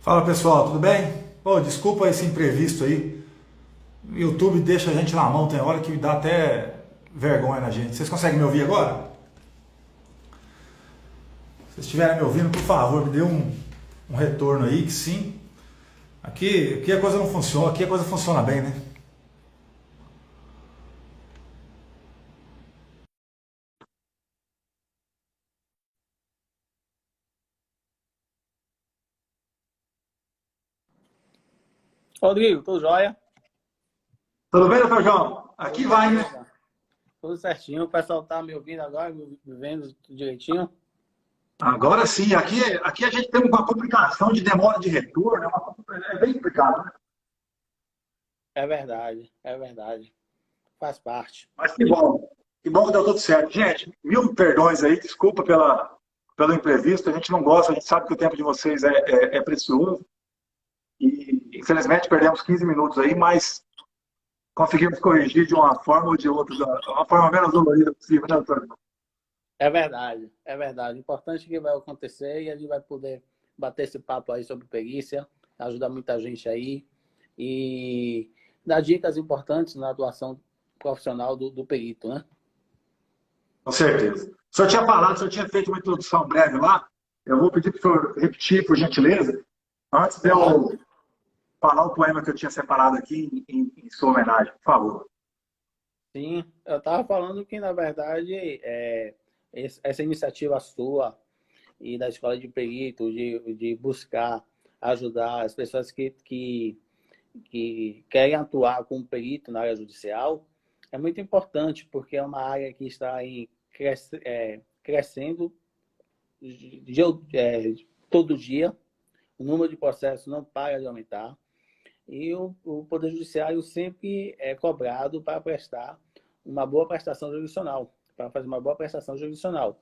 Fala pessoal, tudo bem? Pô, desculpa esse imprevisto aí. O YouTube deixa a gente na mão, tem hora que dá até vergonha na gente. Vocês conseguem me ouvir agora? Se vocês estiverem me ouvindo, por favor, me dê um retorno aí, que sim. Aqui a coisa não funciona, aqui a coisa funciona bem, né? Rodrigo, tudo jóia? Tudo bem, doutor João? Tudo Aqui vai, né? beleza. Tudo certinho. O pessoal tá me ouvindo agora, me vendo direitinho? Agora sim, aqui a gente tem uma complicação de demora de retorno, é bem complicado, né? É verdade, é verdade. Faz parte. Mas que bom que deu tudo certo. Gente, mil perdões aí, desculpa pelo imprevisto, a gente não gosta, a gente sabe que o tempo de vocês é precioso e infelizmente perdemos 15 minutos aí, mas conseguimos corrigir de uma forma ou de outra, de uma forma menos dolorida possível, né, doutor? É verdade, é verdade. Importante que vai acontecer e a gente vai poder bater esse papo aí sobre perícia, ajudar muita gente aí e dar dicas importantes na atuação profissional do perito, né? Com certeza. O senhor tinha falado, o senhor tinha feito uma introdução breve lá, eu vou pedir para o senhor repetir, por gentileza, antes de Claro. eu falar o poema que eu tinha separado aqui em sua homenagem, por favor. Sim, eu estava falando que, na verdade, essa iniciativa sua e da escola de perito, de buscar ajudar as pessoas que querem atuar como perito na área judicial, é muito importante, porque é uma área que está aí crescendo todo dia, o número de processos não para de aumentar, e o Poder Judiciário sempre é cobrado para prestar uma boa prestação jurisdicional, para fazer uma boa prestação jurisdicional.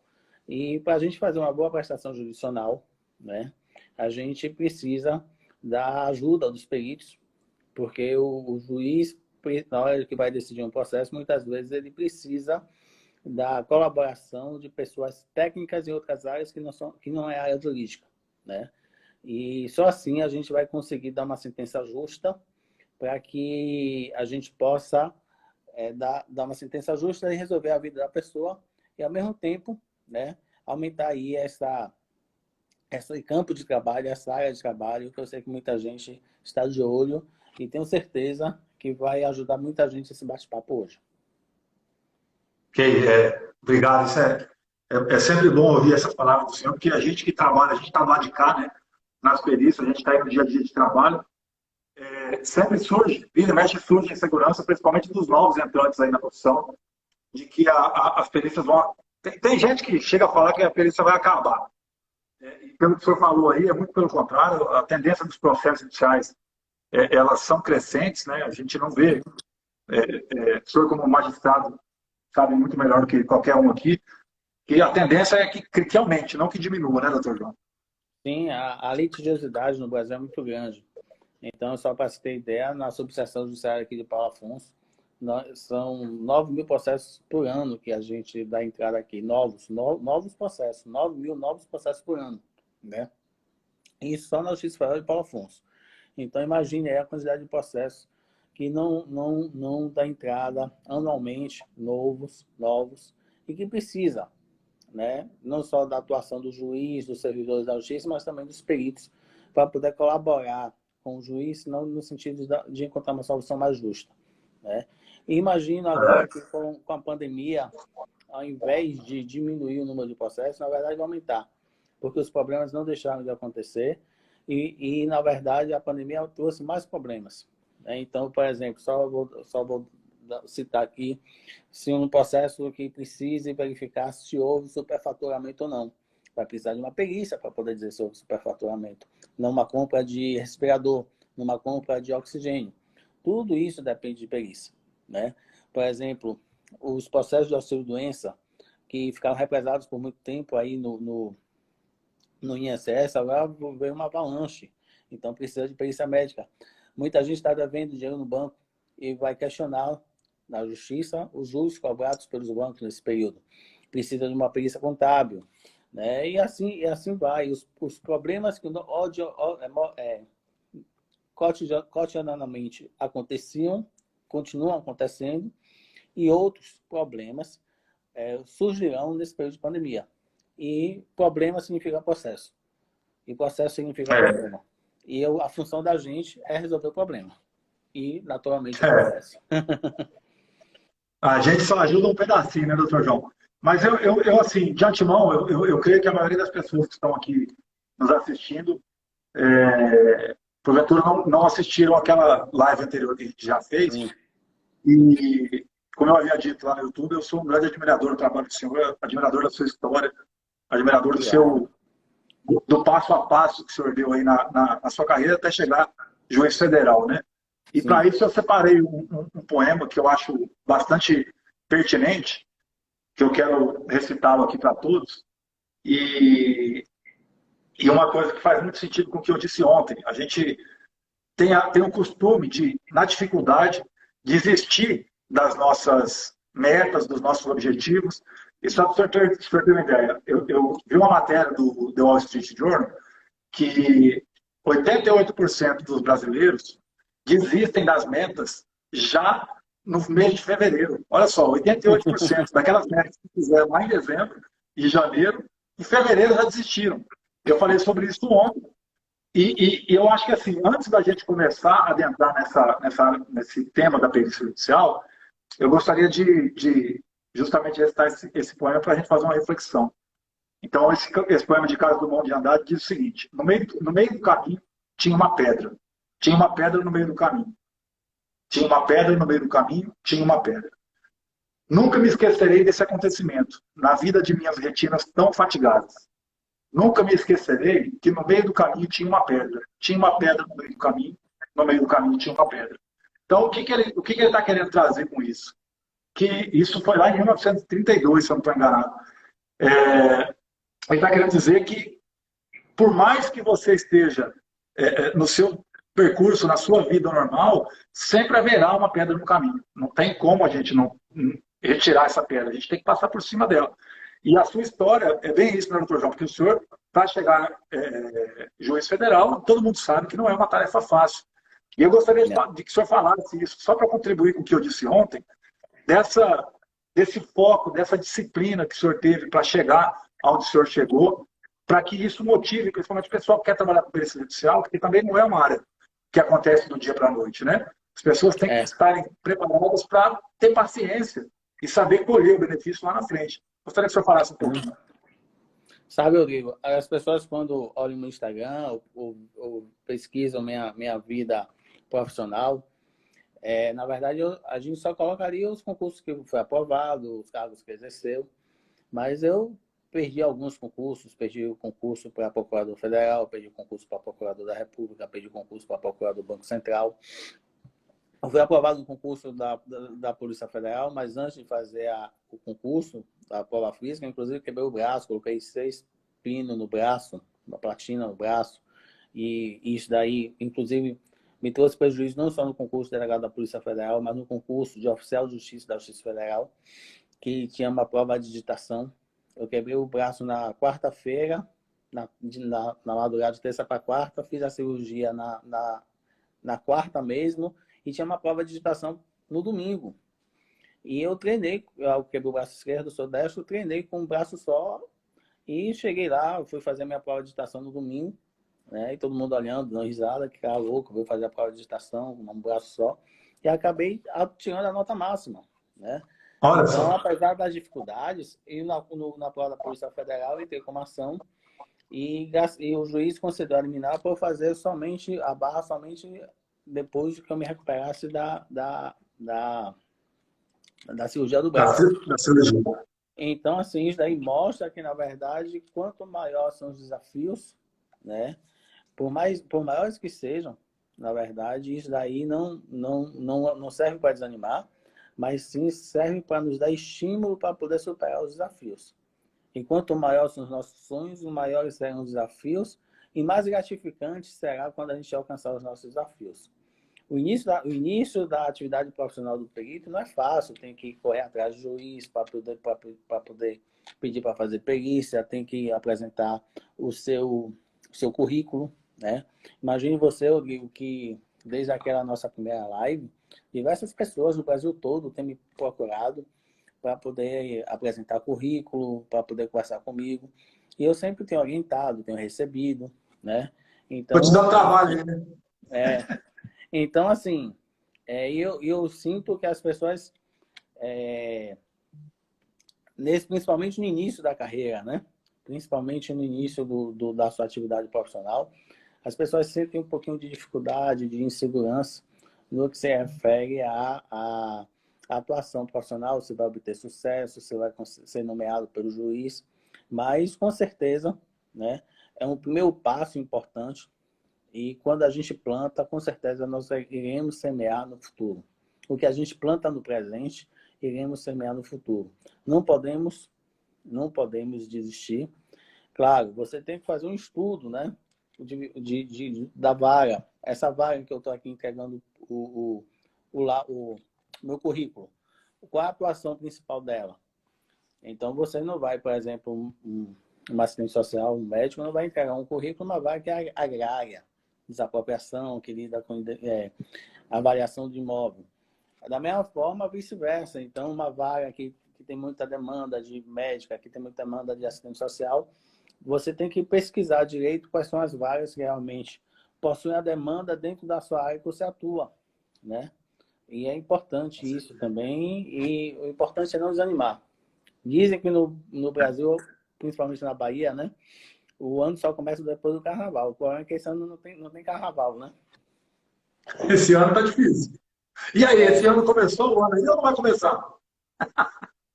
E para a gente fazer uma boa prestação jurisdicional, né, a gente precisa da ajuda dos peritos, porque o juiz, na hora que vai decidir um processo, muitas vezes ele precisa da colaboração de pessoas técnicas em outras áreas que não é área jurídica, né? E só assim a gente vai conseguir dar uma sentença justa para que a gente possa dar uma sentença justa e resolver a vida da pessoa e, ao mesmo tempo, né, aumentar aí esse campo de trabalho, essa área de trabalho, que eu sei que muita gente está de olho e tenho certeza que vai ajudar muita gente esse bate-papo hoje. Ok, obrigado. É sempre bom ouvir essas palavras do senhor, porque a gente que trabalha, a gente está lá de cá, né, nas perícias, a gente está aí no dia a dia de trabalho, sempre surge, vira e mexe surge insegurança, principalmente dos novos entrantes aí na profissão, de que as perícias vão. Tem gente que chega a falar que a perícia vai acabar. E pelo que o senhor falou aí, é muito pelo contrário, a tendência dos processos judiciais, elas são crescentes, né? A gente não vê, o senhor como magistrado sabe muito melhor do que qualquer um aqui, que a tendência é que aumente, não que diminua, né, doutor João? Sim, a litigiosidade no Brasil é muito grande. Então, só para você ter ideia, na subseção judiciária aqui de Paulo Afonso, são 9 mil processos por ano que a gente dá entrada aqui, novos processos, 9 mil novos processos por ano, né? Isso só na Justiça Federal de Paulo Afonso. Então, imagine aí a quantidade de processos que não dá entrada anualmente, novos, e que precisa, né? Não só da atuação do juiz, dos servidores da justiça, mas também dos peritos, para poder colaborar com o juiz, não no sentido de encontrar uma solução mais justa, né? E imagino agora que com a pandemia, ao invés de diminuir o número de processos, na verdade vai aumentar, porque os problemas não deixaram de acontecer na verdade, a pandemia trouxe mais problemas, né? Então, por exemplo, só vou citar aqui, se um processo que precise verificar se houve superfaturamento ou não. Vai precisar de uma perícia para poder dizer se houve superfaturamento. Numa compra de respirador, numa compra de oxigênio. Tudo isso depende de perícia, né? Por exemplo, os processos de auxílio-doença que ficaram represados por muito tempo aí no INSS, agora veio uma avalanche. Então, precisa de perícia médica. Muita gente está devendo dinheiro no banco e vai questionar na justiça os juros cobrados pelos bancos nesse período. Precisa de uma perícia contábil, né? E assim vai. Os problemas que cotidianamente aconteciam, continuam acontecendo, e outros problemas surgirão nesse período de pandemia. E problema significa processo. E processo significa problema. E a função da gente é resolver o problema. E, naturalmente, acontece. A gente só ajuda um pedacinho, né, doutor João? Mas eu assim, de antemão, eu creio que a maioria das pessoas que estão aqui nos assistindo, porventura não assistiram aquela live anterior que a gente já fez. Sim. E, como eu havia dito lá no YouTube, eu sou um grande admirador do trabalho do senhor, admirador da sua história, admirador do passo a passo que o senhor deu aí na sua carreira até chegar juiz federal, né? E para isso eu separei um poema que eu acho bastante pertinente, que eu quero recitá-lo aqui para todos. E uma coisa que faz muito sentido com o que eu disse ontem. A gente tem o costume de, na dificuldade, desistir das nossas metas, dos nossos objetivos. E só para o senhor ter uma ideia, eu vi uma matéria do The Wall Street Journal que 88% dos brasileiros desistem das metas já no mês de fevereiro. Olha só, 88% daquelas metas que fizeram lá em dezembro e janeiro, em fevereiro já desistiram. Eu falei sobre isso ontem. E eu acho que, assim, antes da gente começar a adentrar nesse tema da perícia judicial, eu gostaria de justamente recitar esse poema para a gente fazer uma reflexão. Então, esse poema de Carlos Drummond de Andrade diz o seguinte: no meio do caminho tinha uma pedra. Tinha uma pedra no meio do caminho. Tinha uma pedra no meio do caminho, tinha uma pedra. Nunca me esquecerei desse acontecimento, na vida de minhas retinas tão fatigadas. Nunca me esquecerei que no meio do caminho tinha uma pedra. Tinha uma pedra no meio do caminho tinha uma pedra. Então, o que ele está querendo trazer com isso? Que isso foi lá em 1932, se eu não estou enganado. Ele está querendo dizer que, por mais que você esteja no seu percurso, na sua vida normal, sempre haverá uma pedra no caminho. Não tem como a gente não retirar essa pedra. A gente tem que passar por cima dela. E a sua história é bem isso, né, doutor João? Porque o senhor, para chegar juiz federal, todo mundo sabe que não é uma tarefa fácil. E eu gostaria de que o senhor falasse isso, só para contribuir com o que eu disse ontem, desse foco, dessa disciplina que o senhor teve para chegar onde o senhor chegou, para que isso motive, principalmente o pessoal que quer trabalhar com perícia judicial, porque também não é uma área que acontece do dia para a noite, né? As pessoas têm que estarem preparadas para ter paciência e saber colher o benefício lá na frente. Gostaria que o senhor falasse um pouco. Sabe, Rodrigo, as pessoas quando olham no Instagram ou pesquisam minha vida profissional, na verdade, a gente só colocaria os concursos que foi aprovado, os cargos que exerceu, mas eu perdi alguns concursos, perdi o concurso para procurador federal, perdi o concurso para procurador da República, perdi o concurso para procurador do Banco Central. Eu fui aprovado no concurso da Polícia Federal, mas antes de fazer o concurso da prova física, inclusive quebrei o braço, coloquei 6 pinos no braço, uma platina no braço, e isso daí, inclusive, me trouxe prejuízo não só no concurso de delegado da Polícia Federal, mas no concurso de oficial de justiça da Justiça Federal, que tinha uma prova de digitação. Eu quebrei o braço na quarta-feira, na madrugada de terça para quarta, fiz a cirurgia na quarta mesmo, e tinha uma prova de digitação no domingo. E eu treinei, eu quebrei o braço esquerdo, sou destro, treinei com um braço só, e cheguei lá, fui fazer a minha prova de digitação no domingo, né? E todo mundo olhando, dando risada, que cara louco, vou fazer a prova de digitação com um braço só, e acabei tirando a nota máxima, né? Olha então, só. apesar das dificuldades, e na prova da Polícia Federal, entrei como ação, e o juiz considerou eliminar para eu fazer somente a barra somente depois que eu me recuperasse da cirurgia do braço. Da cirurgia. Então, assim, isso daí mostra que, na verdade, quanto maior são os desafios, né? Por maiores que sejam, na verdade, isso daí não serve para desanimar, mas sim serve para nos dar estímulo para poder superar os desafios. E quanto maiores são os nossos sonhos, maiores serão os desafios, e mais gratificante será quando a gente alcançar os nossos desafios. o início da atividade profissional do perito não é fácil, tem que correr atrás do juiz para poder pedir para fazer perícia, tem que apresentar o seu currículo, né? Imagine você, Rodrigo, que desde aquela nossa primeira live, diversas pessoas no Brasil todo têm me procurado para poder apresentar currículo, para poder conversar comigo. E eu sempre tenho orientado, tenho recebido, né? Vou te Então, dar um trabalho aí, né? é, então assim, eu sinto que as pessoas, principalmente no início da carreira, né? Principalmente no início da sua atividade profissional, as pessoas sentem um pouquinho de dificuldade, de insegurança no que se refere à atuação profissional, se vai obter sucesso, se vai ser nomeado pelo juiz, mas com certeza, né, é um primeiro passo importante e quando a gente planta, com certeza nós iremos semear no futuro. O que a gente planta no presente, iremos semear no futuro. Não podemos desistir. Claro, você tem que fazer um estudo, né, da vaga. Essa vaga que eu estou aqui entregando o meu currículo. Qual a atuação principal dela? Então, você não vai, por exemplo, um assistente social, um médico, não vai entregar um currículo numa vaga que é agrária, desapropriação, que lida com avaliação de imóvel. Da mesma forma, vice-versa. Então, uma vaga que tem muita demanda de médica, que tem muita demanda de assistente social, você tem que pesquisar direito quais são as vagas que realmente possuem a demanda dentro da sua área que você atua, né? E é importante isso também, e o importante é não desanimar. Dizem que no Brasil, principalmente na Bahia, né? O ano só começa depois do carnaval. O problema é que esse ano não tem carnaval, né? Esse ano tá difícil. E aí, esse É, ano começou o ano ainda ou não vai começar?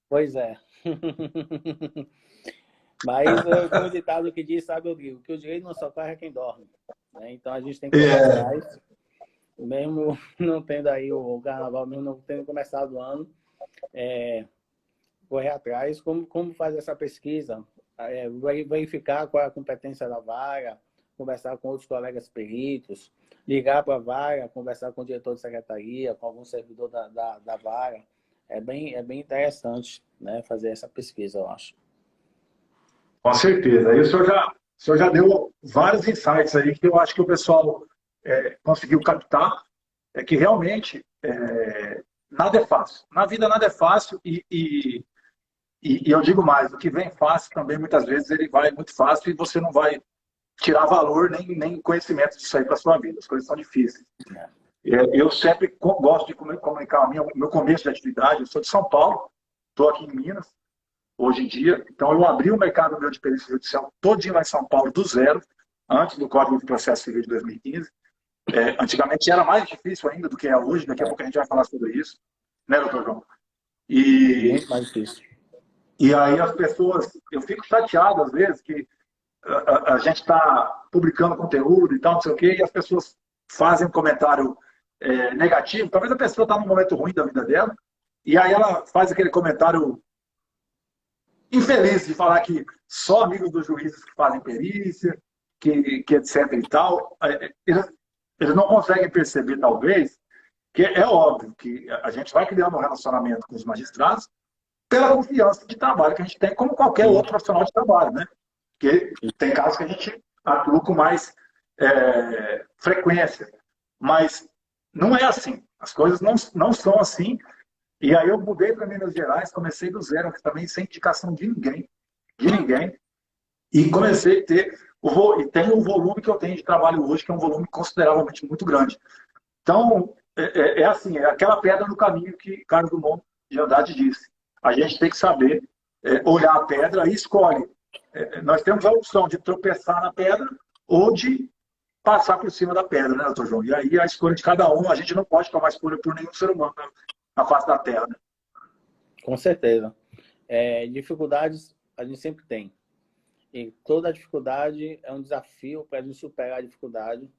pois é. Mas tem um ditado que diz, sabe, Rodrigo, que o direito não socorre a quem dorme, né? Então a gente tem que correr É, atrás, mesmo não tendo aí o carnaval, mesmo não tendo começado o ano, correr atrás, como fazer essa pesquisa, verificar qual é a competência da vaga, conversar com outros colegas peritos, ligar para a vaga, conversar com o diretor de secretaria, com algum servidor da vaga. É bem interessante, né, fazer essa pesquisa, eu acho. com certeza. Aí o senhor já deu vários insights aí que eu acho que o pessoal conseguiu captar. É que realmente nada é fácil. Na vida nada é fácil e eu digo mais, o que vem fácil também muitas vezes ele vai muito fácil e você não vai tirar valor nem conhecimento disso aí para sua vida. As coisas são difíceis. Eu sempre gosto de comunicar o meu começo de atividade. Eu sou de São Paulo, estou aqui em Minas hoje em dia. Então eu abri o mercado meu de perícia judicial todinho lá em São Paulo do zero, antes do Código de Processo Civil de 2015. Antigamente era mais difícil ainda do que é hoje, daqui a pouco a gente vai falar sobre isso, né, doutor João? E, Muito mais difícil. e aí as pessoas, eu fico chateado às vezes que a gente está publicando conteúdo e tal, não sei o quê, e as pessoas fazem um comentário negativo. Talvez a pessoa está num momento ruim da vida dela, e aí ela faz aquele comentário infeliz de falar que só amigos dos juízes que fazem perícia, que etc e tal. Eles não conseguem perceber, talvez, que é óbvio que a gente vai criando um relacionamento com os magistrados pela confiança de trabalho que a gente tem, como qualquer Sim, outro profissional de trabalho, né? Porque tem casos que a gente atua com mais frequência. Mas não é assim. As coisas não são assim. E aí eu mudei para Minas Gerais, comecei do zero, também sem indicação de ninguém, e comecei a ter, e tenho o volume que eu tenho de trabalho hoje, que é um volume consideravelmente muito grande. Então, assim, é aquela pedra no caminho que Carlos Drummond de Andrade disse. A gente tem que saber olhar a pedra e escolhe. Nós temos a opção de tropeçar na pedra ou de passar por cima da pedra, né, doutor João? E aí a escolha de cada um, a gente não pode tomar escolha por nenhum ser humano na face da terra, né? com certeza. Dificuldades a gente sempre tem. E toda dificuldade é um desafio para a gente superar a dificuldade.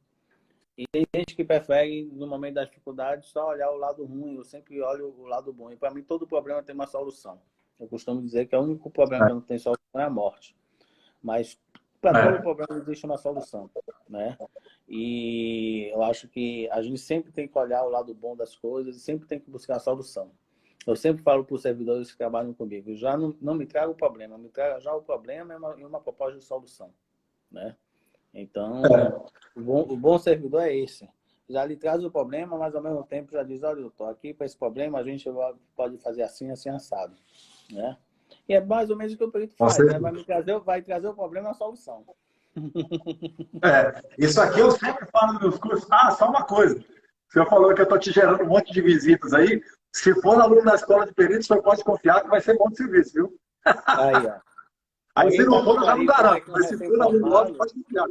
E tem gente que prefere, no momento da dificuldade, só olhar o lado ruim. Eu sempre olho o lado bom. E para mim, todo problema tem uma solução. Eu costumo dizer que o único problema que não tem solução é a morte. Mas para todo É, problema existe uma solução, né? E eu acho que a gente sempre tem que olhar o lado bom das coisas e sempre tem que buscar a solução. Eu sempre falo para os servidores que trabalham comigo, já não me traga o problema, me traga já o problema e uma proposta de solução, né? Então, É, o bom servidor é esse. Já lhe traz o problema, mas ao mesmo tempo já diz, olha, eu estou aqui para esse problema, a gente pode fazer assim, assim, assado, né? E é mais ou menos o que o perito faz, né? você, Vai trazer o problema e a solução. isso aqui eu sempre falo nos meus cursos. Ah, só uma coisa. O senhor falou que eu estou te gerando um monte de visitas aí. Se for aluno da escola de peritos, o senhor pode confiar que vai ser bom de serviço, viu? Aí, ó. Aí se Alguém não for, eu perguntou já não aí como é garanto. que um Mas se for aluno nosso, recém-formado. pode confiar.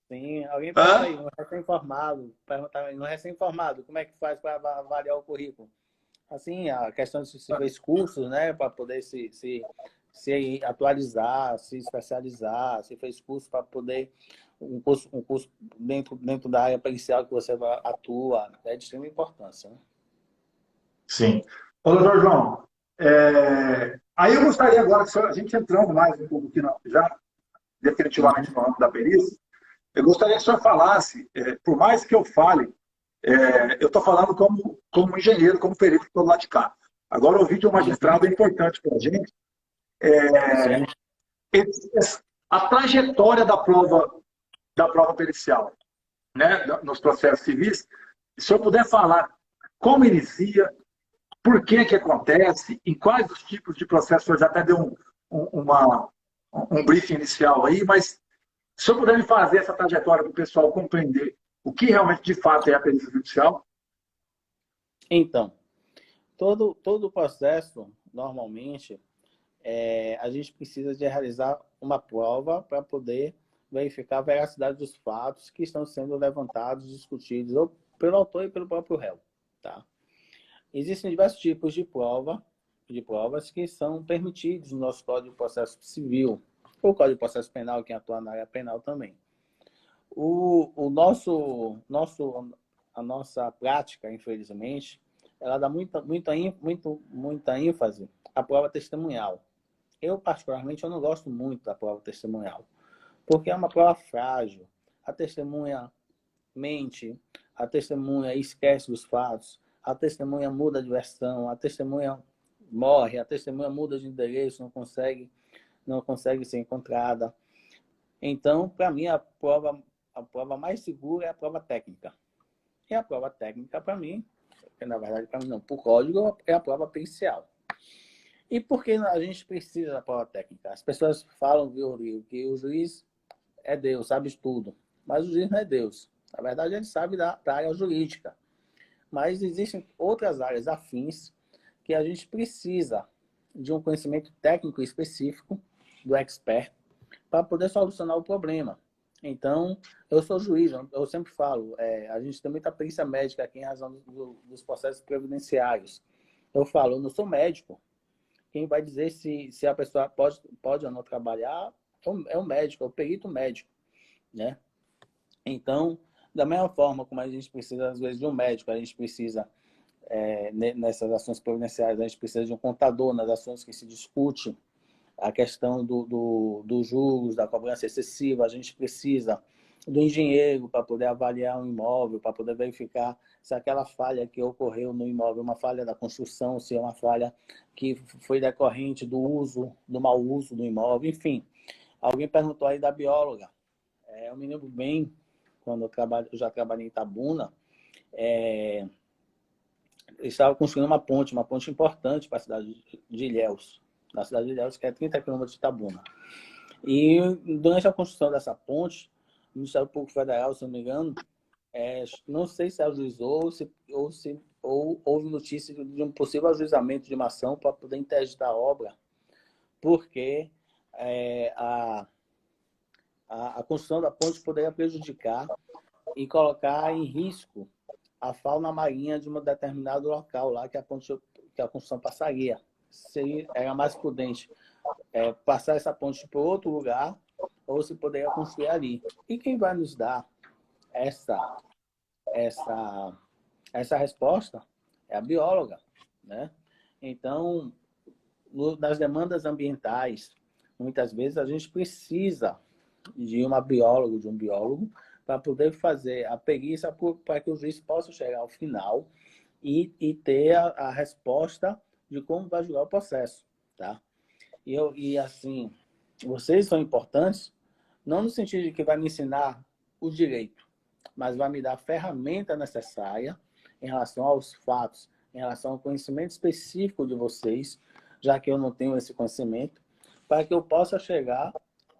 Sim, alguém perguntou aí, Hã? um recém-formado, perguntar um recém-formado, como é que faz para avaliar o currículo? Assim, a questão de se fez cursos, né, para poder se atualizar, se especializar, se fez curso para poder um curso dentro da área pericial que você atua, é de extrema importância, né? Sim. Ô, doutor João, aí eu gostaria agora, que a gente entrando mais um pouco aqui, já definitivamente Uhum. no ramo da perícia, eu gostaria que o senhor falasse, por mais que eu fale, eu estou falando como engenheiro, como perito do lado de cá. Agora, ouvir de um Uhum. magistrado é importante para a gente. Sim. A trajetória da prova pericial, né, nos processos civis, se eu puder falar como inicia, por que que acontece, em quais os tipos de processos, o senhor já até deu um briefing inicial aí, mas se eu puder me fazer essa trajetória para o pessoal compreender o que realmente de fato é a perícia judicial. Então, todo o processo, normalmente, a gente precisa de realizar uma prova para poder verificar a veracidade dos fatos que estão sendo levantados, discutidos, ou pelo autor e pelo próprio réu, tá? Existem diversos tipos de provas que são permitidos no nosso Código de Processo Civil, ou Código de Processo Penal, quem atua na área penal também. A nossa prática, infelizmente, ela dá muita ênfase à prova testemunhal. Eu, particularmente, eu não gosto muito da prova testemunhal, porque é uma prova frágil. A testemunha mente, a testemunha esquece os fatos, a testemunha muda de versão, a testemunha morre, a testemunha muda de endereço, não consegue ser encontrada. Então, para mim, a prova mais segura é a prova técnica. E a prova técnica, para mim, que na verdade, para mim não, por código, é a prova pericial. E por que a gente precisa da prova técnica? As pessoas falam, viu, Rodrigo, que o juiz é Deus, sabe tudo. Mas o juiz não é Deus. Na verdade, ele sabe da área jurídica. Mas existem outras áreas afins que a gente precisa de um conhecimento técnico específico do expert para poder solucionar o problema. Então, eu sou juiz, eu sempre falo, a gente tem muita perícia médica aqui em razão dos processos previdenciários. Eu falo, eu não sou médico. Quem vai dizer se a pessoa pode ou não trabalhar é o médico, é o perito médico, né? Então, da mesma forma como a gente precisa, às vezes, de um médico, a gente precisa, nessas ações previdenciárias, a gente precisa de um contador nas ações que se discute a questão dos juros, da cobrança excessiva, a gente precisa do engenheiro para poder avaliar um imóvel, para poder verificar se aquela falha que ocorreu no imóvel é uma falha da construção, se é uma falha que foi decorrente do mau uso do imóvel, enfim. Alguém perguntou aí da bióloga. Eu me lembro bem, quando eu já trabalhei em Itabuna, eu estava construindo uma ponte importante para a cidade de Ilhéus, na cidade de Ilhéus, que é 30 quilômetros de Itabuna. E durante a construção dessa ponte, o Ministério Público Federal, se não me engano, não sei se ajuizou ou houve notícia de um possível ajuizamento de uma ação para poder interditar a obra, porque a construção da ponte poderia prejudicar e colocar em risco a fauna marinha de um determinado local lá que a construção passaria. Era mais prudente passar essa ponte para outro lugar ou se poderia construir ali. E quem vai nos dar essa resposta é a bióloga, né? Então, nas demandas ambientais, muitas vezes a gente precisa de uma bióloga, de um biólogo, para poder fazer a perícia para que o juiz possa chegar ao final e ter a resposta de como vai julgar o processo, tá? E assim, vocês são importantes, não no sentido de que vai me ensinar o direito, mas vai me dar a ferramenta necessária em relação aos fatos, em relação ao conhecimento específico de vocês, já que eu não tenho esse conhecimento, para que eu possa chegar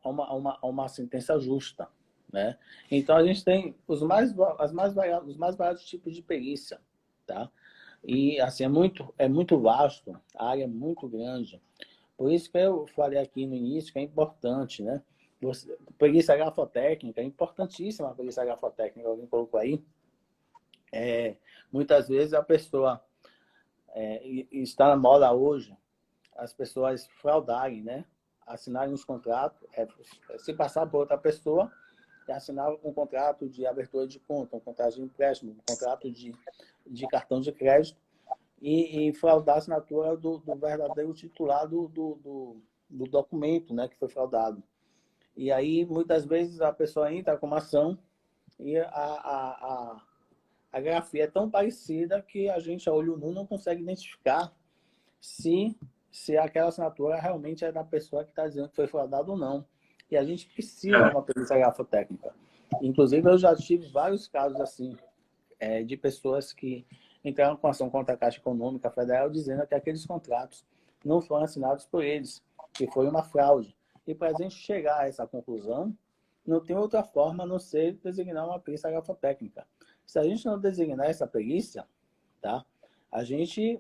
a uma sentença justa, né? Então, a gente tem os mais variados tipos de perícia, tá? E, assim, é muito vasto, a área é muito grande. Por isso que eu falei aqui no início que é importante, né? Perícia grafotécnica, é importantíssima a perícia grafotécnica, alguém colocou aí. Muitas vezes a pessoa está na moda hoje, as pessoas fraudarem, né? Assinarem uns contratos, se passar por outra pessoa, e assinar um contrato de abertura de conta, um contrato de empréstimo, um contrato de cartão de crédito, e fraudar a assinatura do verdadeiro titular do documento, né, que foi fraudado. E aí, muitas vezes, a pessoa entra com uma ação e a grafia é tão parecida que a gente, a olho nu, não consegue identificar se aquela assinatura realmente é da pessoa que está dizendo que foi fraudado ou não. E a gente precisa de uma perícia grafotécnica. Inclusive, eu já tive vários casos assim, de pessoas que entraram com ação contra a Caixa Econômica Federal dizendo que aqueles contratos não foram assinados por eles, que foi uma fraude. E para a gente chegar a essa conclusão, não tem outra forma a não ser designar uma perícia grafotécnica. Se a gente não designar essa perícia, tá? A gente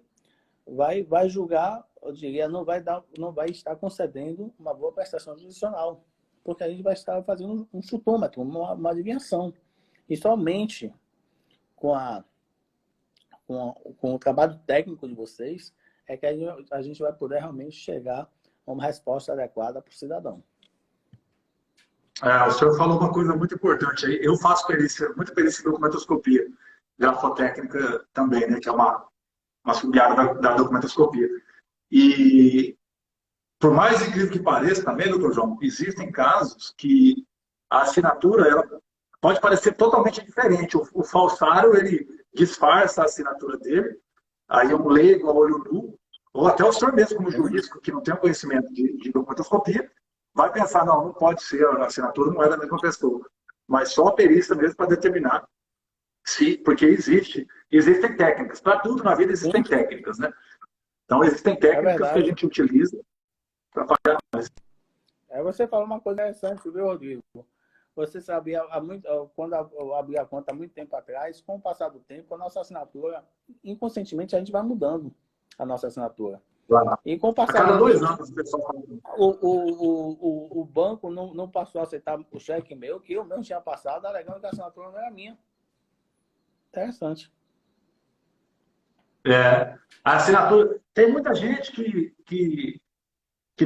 vai julgar, eu diria, não vai estar concedendo uma boa prestação judicial, porque a gente vai estar fazendo um chutômetro, uma adivinhação. E somente com o trabalho técnico de vocês é que a gente vai poder realmente chegar a uma resposta adequada para o cidadão. O senhor falou uma coisa muito importante aí. Eu faço muita perícia em documentoscopia, grafotécnica também, né, que é uma sub-área da documentoscopia. E, por mais incrível que pareça, também, doutor João, existem casos que a assinatura ela pode parecer totalmente diferente. O falsário, ele disfarça a assinatura dele, aí um leigo, a olho nu, ou até o senhor mesmo, como juiz, que não tem conhecimento de documentoscopia, vai pensar, não pode ser, a assinatura não é da mesma pessoa. Mas só a perícia mesmo para determinar se, porque existem técnicas. Para tudo na vida existem técnicas, né? Então, existem técnicas que a gente utiliza para pagar mais. Você falou uma coisa interessante, viu, Rodrigo? Você sabia, quando eu abri a conta há muito tempo atrás, com o passar do tempo, a nossa assinatura, inconscientemente, a gente vai mudando a nossa assinatura. Claro. E com o A passar cada do 2 tempo, anos, o pessoal fala. o banco não passou a aceitar o cheque meu, que eu mesmo tinha passado, alegando que a assinatura não era minha. Interessante. A assinatura. Tem muita gente que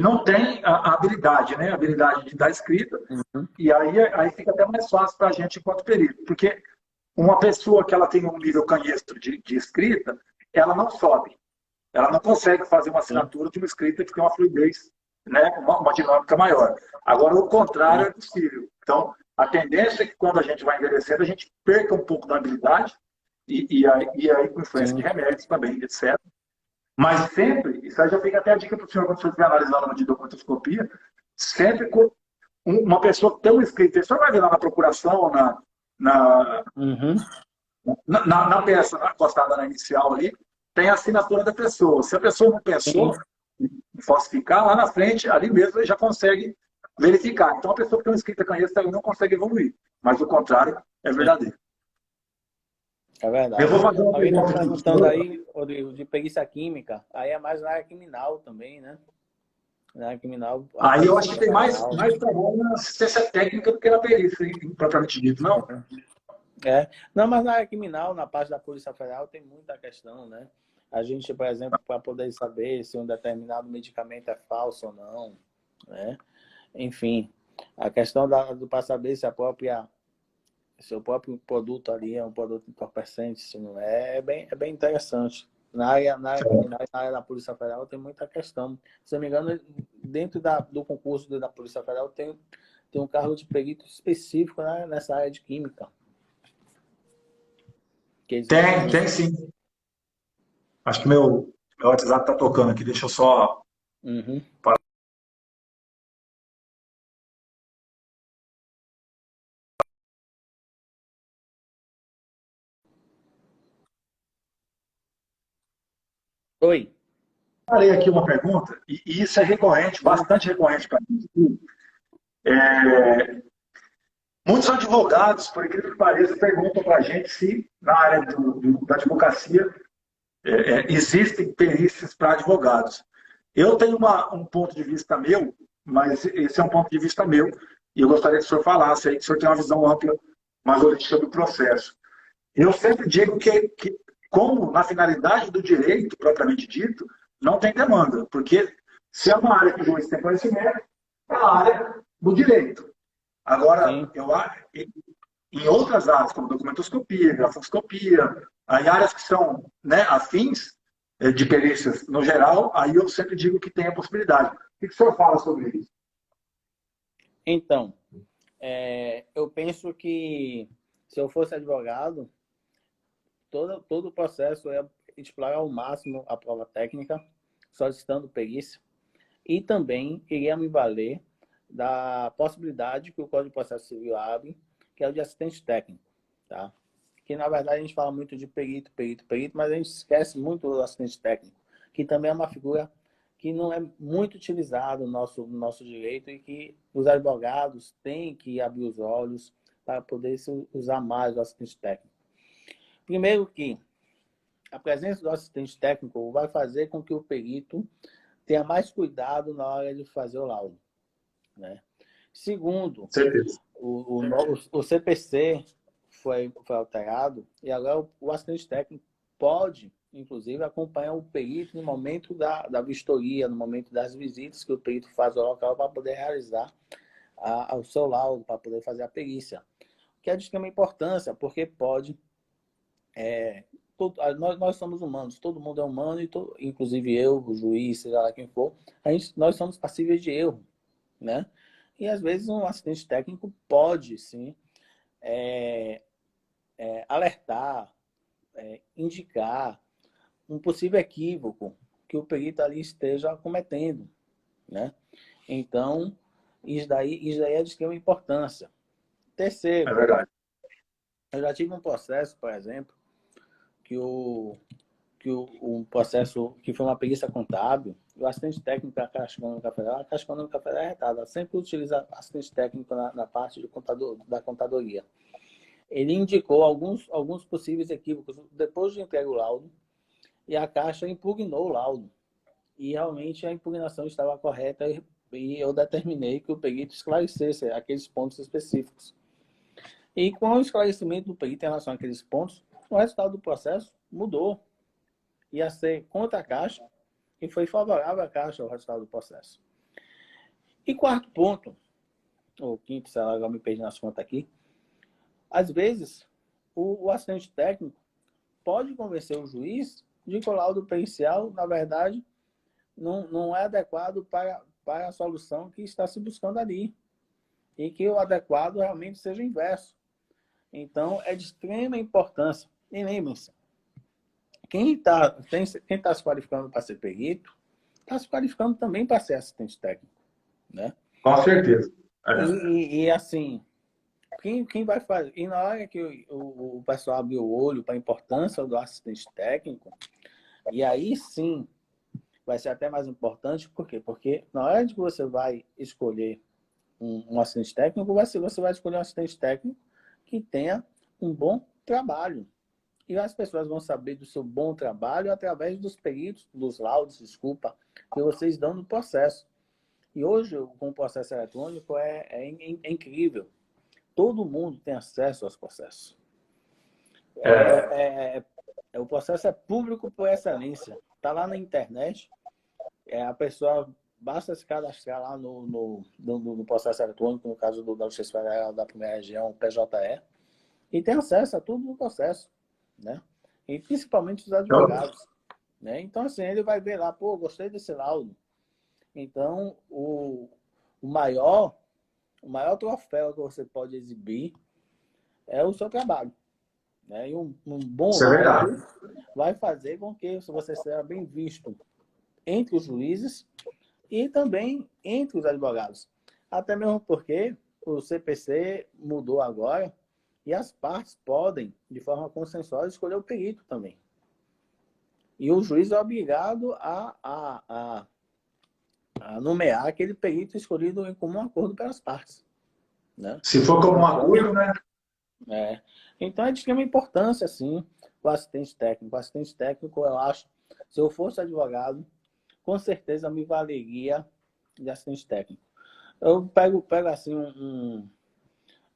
não tem a habilidade, né? A habilidade de dar escrita, e aí fica até mais fácil para a gente enquanto perito. Porque uma pessoa que ela tem um nível canhestro de escrita, ela não sobe. Ela não consegue fazer uma assinatura de uma escrita que tem uma fluidez, né? Uma dinâmica maior. Agora, o contrário é possível. Então, a tendência é que quando a gente vai envelhecendo, a gente perca um pouco da habilidade, e aí com influência de remédios também, etc. Mas sempre, isso aí já fica até a dica para o senhor, quando o senhor estiver analisando de documentoscopia, sempre com uma pessoa que tem um escrito, o senhor vai ver lá na procuração, na peça acostada na inicial ali, tem a assinatura da pessoa. Se a pessoa não pensou em falsificar, lá na frente, ali mesmo, ele já consegue verificar. Então, a pessoa que tem uma escrita canhestra não consegue evoluir. Mas o contrário é verdadeiro. É verdade. Eu vou fazer uma Alguém está pergunta perguntando aí, Rodrigo, de perícia química. Aí é mais na área criminal também, né? Na área criminal. Aí eu acho que tem mais trabalho na assistência técnica do que na perícia, propriamente dito, não? Não, mas na área criminal, na parte da Polícia Federal, tem muita questão, né? A gente, por exemplo, para poder saber se um determinado medicamento é falso ou não, né? Enfim, a questão para saber se se o próprio produto ali é um produto entorpecente, se não é, é bem interessante. Na área criminal e na área da Polícia Federal tem muita questão. Se não me engano, dentro do concurso da Polícia Federal tem tem um cargo de perito específico, né, nessa área de química. Tem sim. Acho que meu WhatsApp está tocando aqui, deixa eu só... Uhum. Oi. Parei aqui uma pergunta, e isso é recorrente, bastante recorrente para mim. Muitos advogados, por incrível que pareça, perguntam para a gente se na área da advocacia existem perícias para advogados. Eu tenho um ponto de vista meu, mas esse é um ponto de vista meu, e eu gostaria que o senhor falasse aí, que o senhor tem uma visão ampla, mais holística do processo. Eu sempre digo que, como na finalidade do direito, propriamente dito, não tem demanda, porque se é uma área que o juiz tem conhecimento, é a área do direito. Agora, Sim. em outras áreas, como documentoscopia, grafoscopia, em áreas que são, né, afins de perícias no geral, aí eu sempre digo que tem a possibilidade. O que o senhor fala sobre isso? Então, eu penso que se eu fosse advogado, todo o processo é explorar ao máximo a prova técnica, solicitando perícia, e também iria me valer da possibilidade que o Código de Processo Civil abre, que é o de assistente técnico, tá? Que, na verdade, a gente fala muito de perito, perito, perito, mas a gente esquece muito do assistente técnico, que também é uma figura que não é muito utilizada no nosso direito e que os advogados têm que abrir os olhos para poder usar mais o assistente técnico. Primeiro que a presença do assistente técnico vai fazer com que o perito tenha mais cuidado na hora de fazer o laudo, né? Segundo, Certeza. o CPC foi alterado e agora o assistente técnico pode, inclusive, acompanhar o perito no momento da vistoria, no momento das visitas que o perito faz ao local para poder realizar o seu laudo, para poder fazer a perícia. Que é de extrema importância, porque pode... nós somos humanos, todo mundo é humano, inclusive eu, o juiz, seja lá quem for, nós somos passíveis de erro, né? E às vezes um assistente técnico pode, sim, alertar, indicar um possível equívoco que o perito ali esteja cometendo, né? Então, isso daí é de extrema importância. É Terceiro, verdade. eu já tive um processo, por exemplo, que um processo que foi uma perícia contábil, o assistente técnico da Caixa Econômica Federal, a Caixa Econômica Federal é retada, sempre utiliza assistente técnico na parte da contadoria. Ele indicou alguns possíveis equívocos depois de entregar o laudo e a Caixa impugnou o laudo. E realmente a impugnação estava correta e eu determinei que o perito esclarecesse aqueles pontos específicos. E com o esclarecimento do perito em relação àqueles pontos, o resultado do processo mudou. Ia ser contra a Caixa e foi favorável à Caixa o resultado do processo. E quarto ponto, ou quinto, sei lá, agora me perdi nas contas aqui, às vezes o assistente técnico pode convencer o juiz de que o laudo pericial, na verdade, não é adequado para a solução que está se buscando ali. E que o adequado realmente seja o inverso. Então, é de extrema importância. E lembrem-se, quem está se qualificando para ser perito, está se qualificando também para ser assistente técnico, né? Com certeza. E assim, quem vai fazer... E na hora que o pessoal abre o olho para a importância do assistente técnico, e aí sim vai ser até mais importante, por quê? Porque na hora de que você vai escolher um assistente técnico, você vai escolher um assistente técnico que tenha um bom trabalho. E as pessoas vão saber do seu bom trabalho através dos peritos, dos laudos, desculpa, que vocês dão no processo. E hoje, com o processo eletrônico, é incrível. Todo mundo tem acesso aos processos. O processo é público por excelência. Está lá na internet. A pessoa basta se cadastrar lá no processo eletrônico, no caso da Justiça Federal da Primeira Região, PJE, e tem acesso a tudo no processo, né? E principalmente os advogados, né? Então, assim, ele vai ver lá, pô, gostei desse laudo. Então, o maior o maior troféu que você pode exibir é o seu trabalho, né? E um bom Isso é verdade. laudo vai fazer com que você seja bem visto entre os juízes e também entre os advogados. Até mesmo porque o CPC mudou agora e as partes podem, de forma consensual, escolher o perito também. E o juiz é obrigado a nomear aquele perito escolhido em comum acordo pelas partes, né? Se for como um Então, acordo, né? então é de extrema importância, sim, o assistente técnico. O assistente técnico, eu acho, se eu fosse advogado, com certeza me valeria de assistente técnico. Eu pego assim,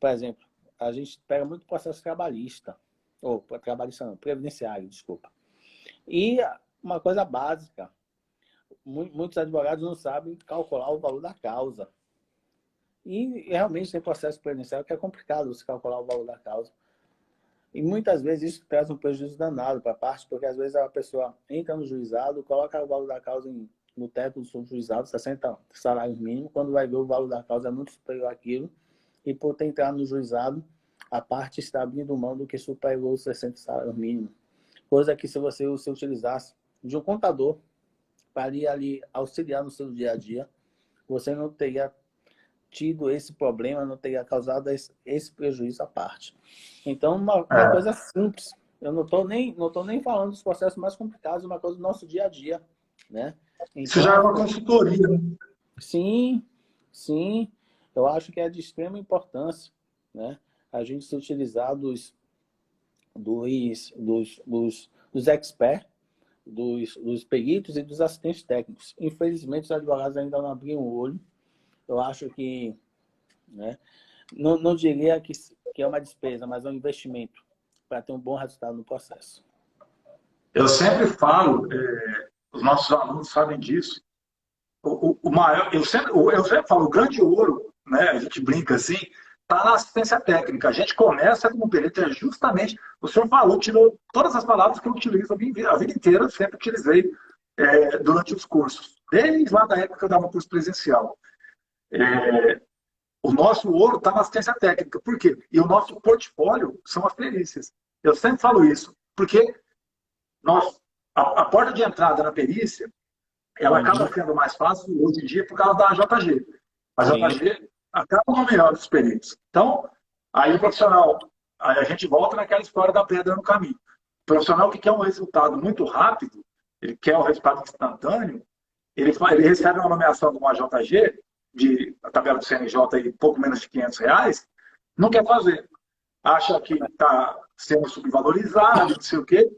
por exemplo, a gente pega muito processo trabalhista, ou trabalhista não, previdenciário, desculpa. E uma coisa básica, muitos advogados não sabem calcular o valor da causa. E realmente tem processo previdenciário que é complicado você calcular o valor da causa. E muitas vezes isso traz um prejuízo danado para a parte, porque às vezes a pessoa entra no juizado, coloca o valor da causa no teto do juizado, 60 salários mínimos, quando vai ver o valor da causa é muito superior àquilo, e por ter entrado no juizado, a parte está abrindo mão do que superou os 60 salários mínimos. Coisa que se você se utilizasse de um contador para ir ali auxiliar no seu dia a dia, você não teria tido esse problema, não teria causado esse prejuízo à parte. Então, uma coisa simples. Eu não estou nem falando dos processos mais complicados, uma coisa do nosso dia a dia, né? Isso já é uma Então, consultoria, né? sim, sim, eu acho que é de extrema importância, né? A gente se utilizar dos experts, dos peritos e dos assistentes técnicos. Infelizmente, os advogados ainda não abriram o olho. Eu acho que, né, não diria que é uma despesa, mas é um investimento para ter um bom resultado no processo. Eu sempre falo, os nossos alunos sabem disso, o maior, eu sempre falo, o grande ouro, né, a gente brinca assim, está na assistência técnica. A gente começa como perito, é justamente, o senhor falou, tirou todas as palavras que eu utilizo a vida inteira, eu sempre utilizei durante os cursos, desde lá da época que eu dava curso presencial. O nosso ouro está na assistência técnica. Por quê? E o nosso portfólio são as perícias. Eu sempre falo isso, porque a porta de entrada na perícia, ela acaba sendo mais fácil hoje em dia por causa da JG. A Sim, JG acaba nomeando os peritos. Então, aí o profissional, aí a gente volta naquela história da pedra no caminho. O profissional que quer um resultado muito rápido, ele quer um resultado instantâneo, ele recebe uma nomeação de uma JG, de a tabela do CNJ aí, pouco menos de R$ 500, não quer fazer. Acha que está sendo subvalorizado, não sei o quê,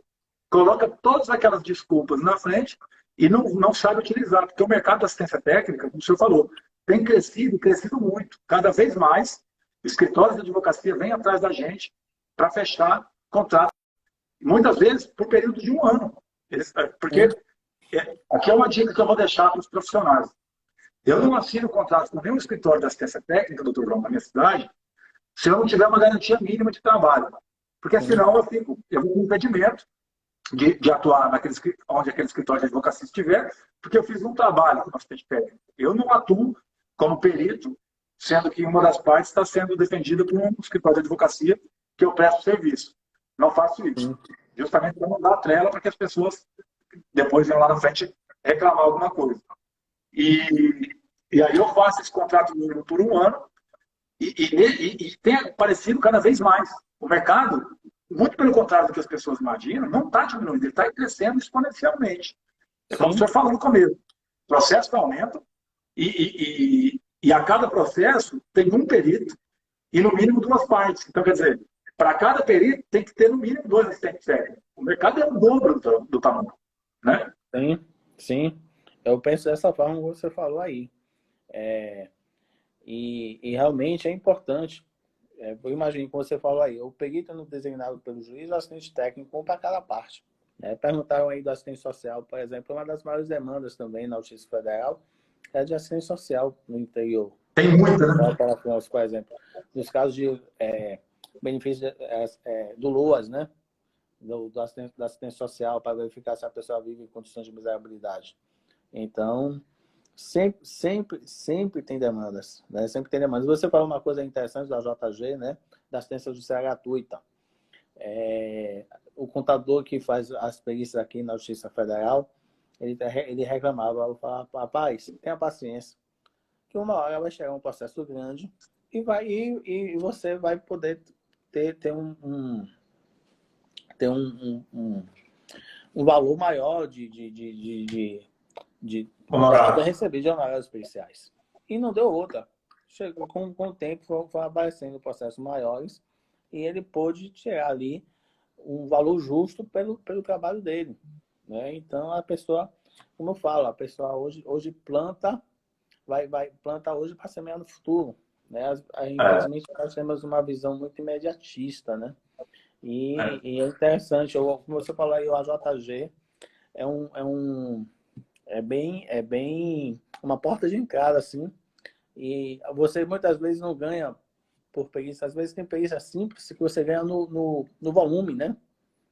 coloca todas aquelas desculpas na frente e não sabe utilizar, porque o mercado da assistência técnica, como o senhor falou, tem crescido, crescido muito. Cada vez mais, escritórios de advocacia vêm atrás da gente para fechar contrato, muitas vezes por período de um ano. Porque aqui é uma dica que eu vou deixar para os profissionais. Eu não assino contrato com nenhum escritório de assistência técnica, doutor João, na minha cidade, se eu não tiver uma garantia mínima de trabalho. Porque sim, senão eu vou com impedimento de atuar onde aquele escritório de advocacia estiver, porque eu fiz um trabalho como assistente técnico. Eu não atuo como perito, sendo que uma das partes está sendo defendida por um escritório de advocacia que eu presto serviço. Não faço isso. sim. Justamente para não dar trela para que as pessoas depois venham lá na frente reclamar alguma coisa. E aí eu faço esse contrato mínimo por um ano e tem aparecido cada vez mais. O mercado, muito pelo contrário do que as pessoas imaginam, não está diminuindo, ele está crescendo exponencialmente. É como o Sim. senhor falou no começo. Processos aumentam e a cada processo tem um perito e no mínimo duas partes. Então, quer dizer, para cada perito tem que ter no mínimo dois assistentes técnicos. O mercado é o dobro do tamanho. Né? Sim, sim. Eu penso dessa forma que você falou aí. E realmente é importante. Eu imagino que você falou aí, o perito no designado pelo juiz, o assistente técnico, um para cada parte. Perguntaram aí do assistente social, por exemplo, uma das maiores demandas também na Justiça Federal é de assistente social no interior. Tem muita, né? Por exemplo, nos casos de benefício do LOAS, né? Da assistência social para verificar se a pessoa vive em condições de miserabilidade. Então, sempre tem demandas, né? Sempre tem demandas. Você falou uma coisa interessante da JG, né? Da assistência judiciária gratuita. O contador que faz as perícias aqui na Justiça Federal, ele reclamava, eu falava, rapaz, tenha paciência, que uma hora vai chegar um processo grande e você vai poder ter um valor maior para poder receber de honorários periciais. E não deu outra. Chegou com o tempo, foi aparecendo processos maiores e ele pôde tirar ali um valor justo pelo trabalho dele, né? Então, a pessoa, como eu falo, a pessoa hoje planta, planta hoje para semear no futuro, né? Infelizmente, nós temos uma visão muito imediatista, né? E é interessante, como você falou aí, o AJG é bem uma porta de entrada, assim, e você muitas vezes não ganha por perícia, às vezes tem perícia simples que você ganha no volume, né?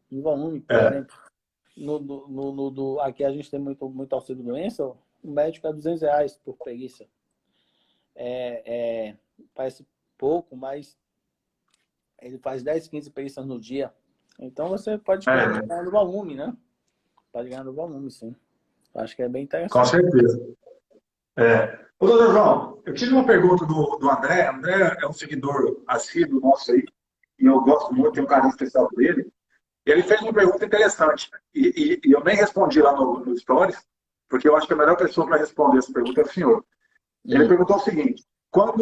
No volume, por exemplo. Aqui a gente tem muito auxílio doença, o médico é R$ 200 por perícia. Parece pouco, mas ele faz 10, 15 perícias no dia. Então você pode ganhar no volume, né? Pode ganhar no volume, sim. Acho que é bem interessante. Com certeza. Ô, doutor João, eu tive uma pergunta do André. André é um seguidor assíduo nosso aí, e eu gosto muito, tenho um carinho especial por ele. Ele fez uma pergunta interessante, e eu nem respondi lá no Stories, porque eu acho que a melhor pessoa para responder essa pergunta é o senhor. Ele perguntou o seguinte: como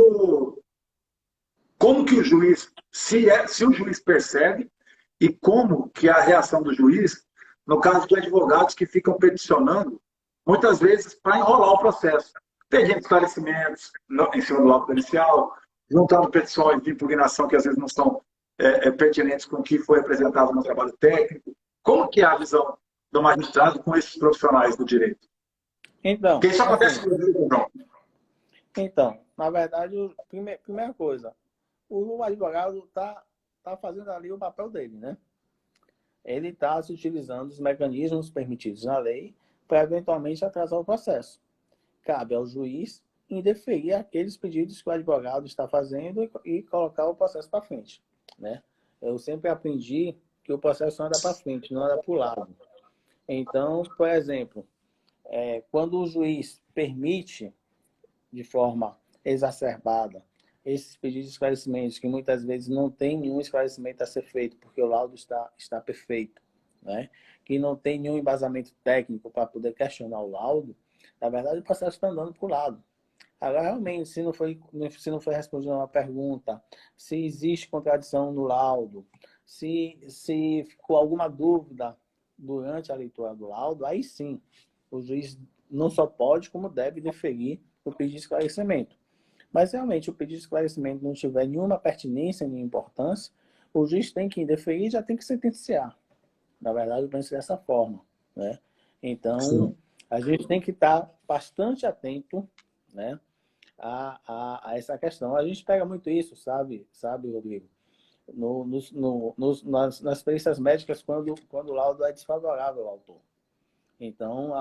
que o juiz, se o juiz percebe, e como que é a reação do juiz no caso de advogados que ficam peticionando, muitas vezes para enrolar o processo, pedindo esclarecimentos em cima do laudo pericial, juntando petições de impugnação que às vezes não são pertinentes com o que foi apresentado no trabalho técnico. Como que é a visão do magistrado com esses profissionais do direito? Então, porque isso acontece com o juiz, não? Então, na verdade, primeira coisa, o advogado está fazendo ali o papel dele, né? Ele está se utilizando dos mecanismos permitidos na lei para eventualmente atrasar o processo. Cabe ao juiz indeferir aqueles pedidos que o advogado está fazendo e colocar o processo para frente, né? Eu sempre aprendi que o processo anda para frente, não anda para o lado. Então, por exemplo, quando o juiz permite de forma exacerbada esses pedidos de esclarecimentos, que muitas vezes não tem nenhum esclarecimento a ser feito, porque o laudo está perfeito, né? Que não tem nenhum embasamento técnico para poder questionar o laudo, na verdade o processo está andando para o lado. Agora, realmente, se não foi respondida uma pergunta, se existe contradição no laudo, se ficou alguma dúvida durante a leitura do laudo, aí sim, o juiz não só pode, como deve deferir o pedido de esclarecimento. Mas, realmente, o pedido de esclarecimento não tiver nenhuma pertinência, nenhuma importância, o juiz tem que deferir e já tem que sentenciar. Na verdade, eu penso dessa forma, né? Então, sim, a gente tem que estar bastante atento, né, a essa questão. A gente pega muito isso, sabe Rodrigo? Nas perícias médicas, quando o laudo é desfavorável ao autor. Então,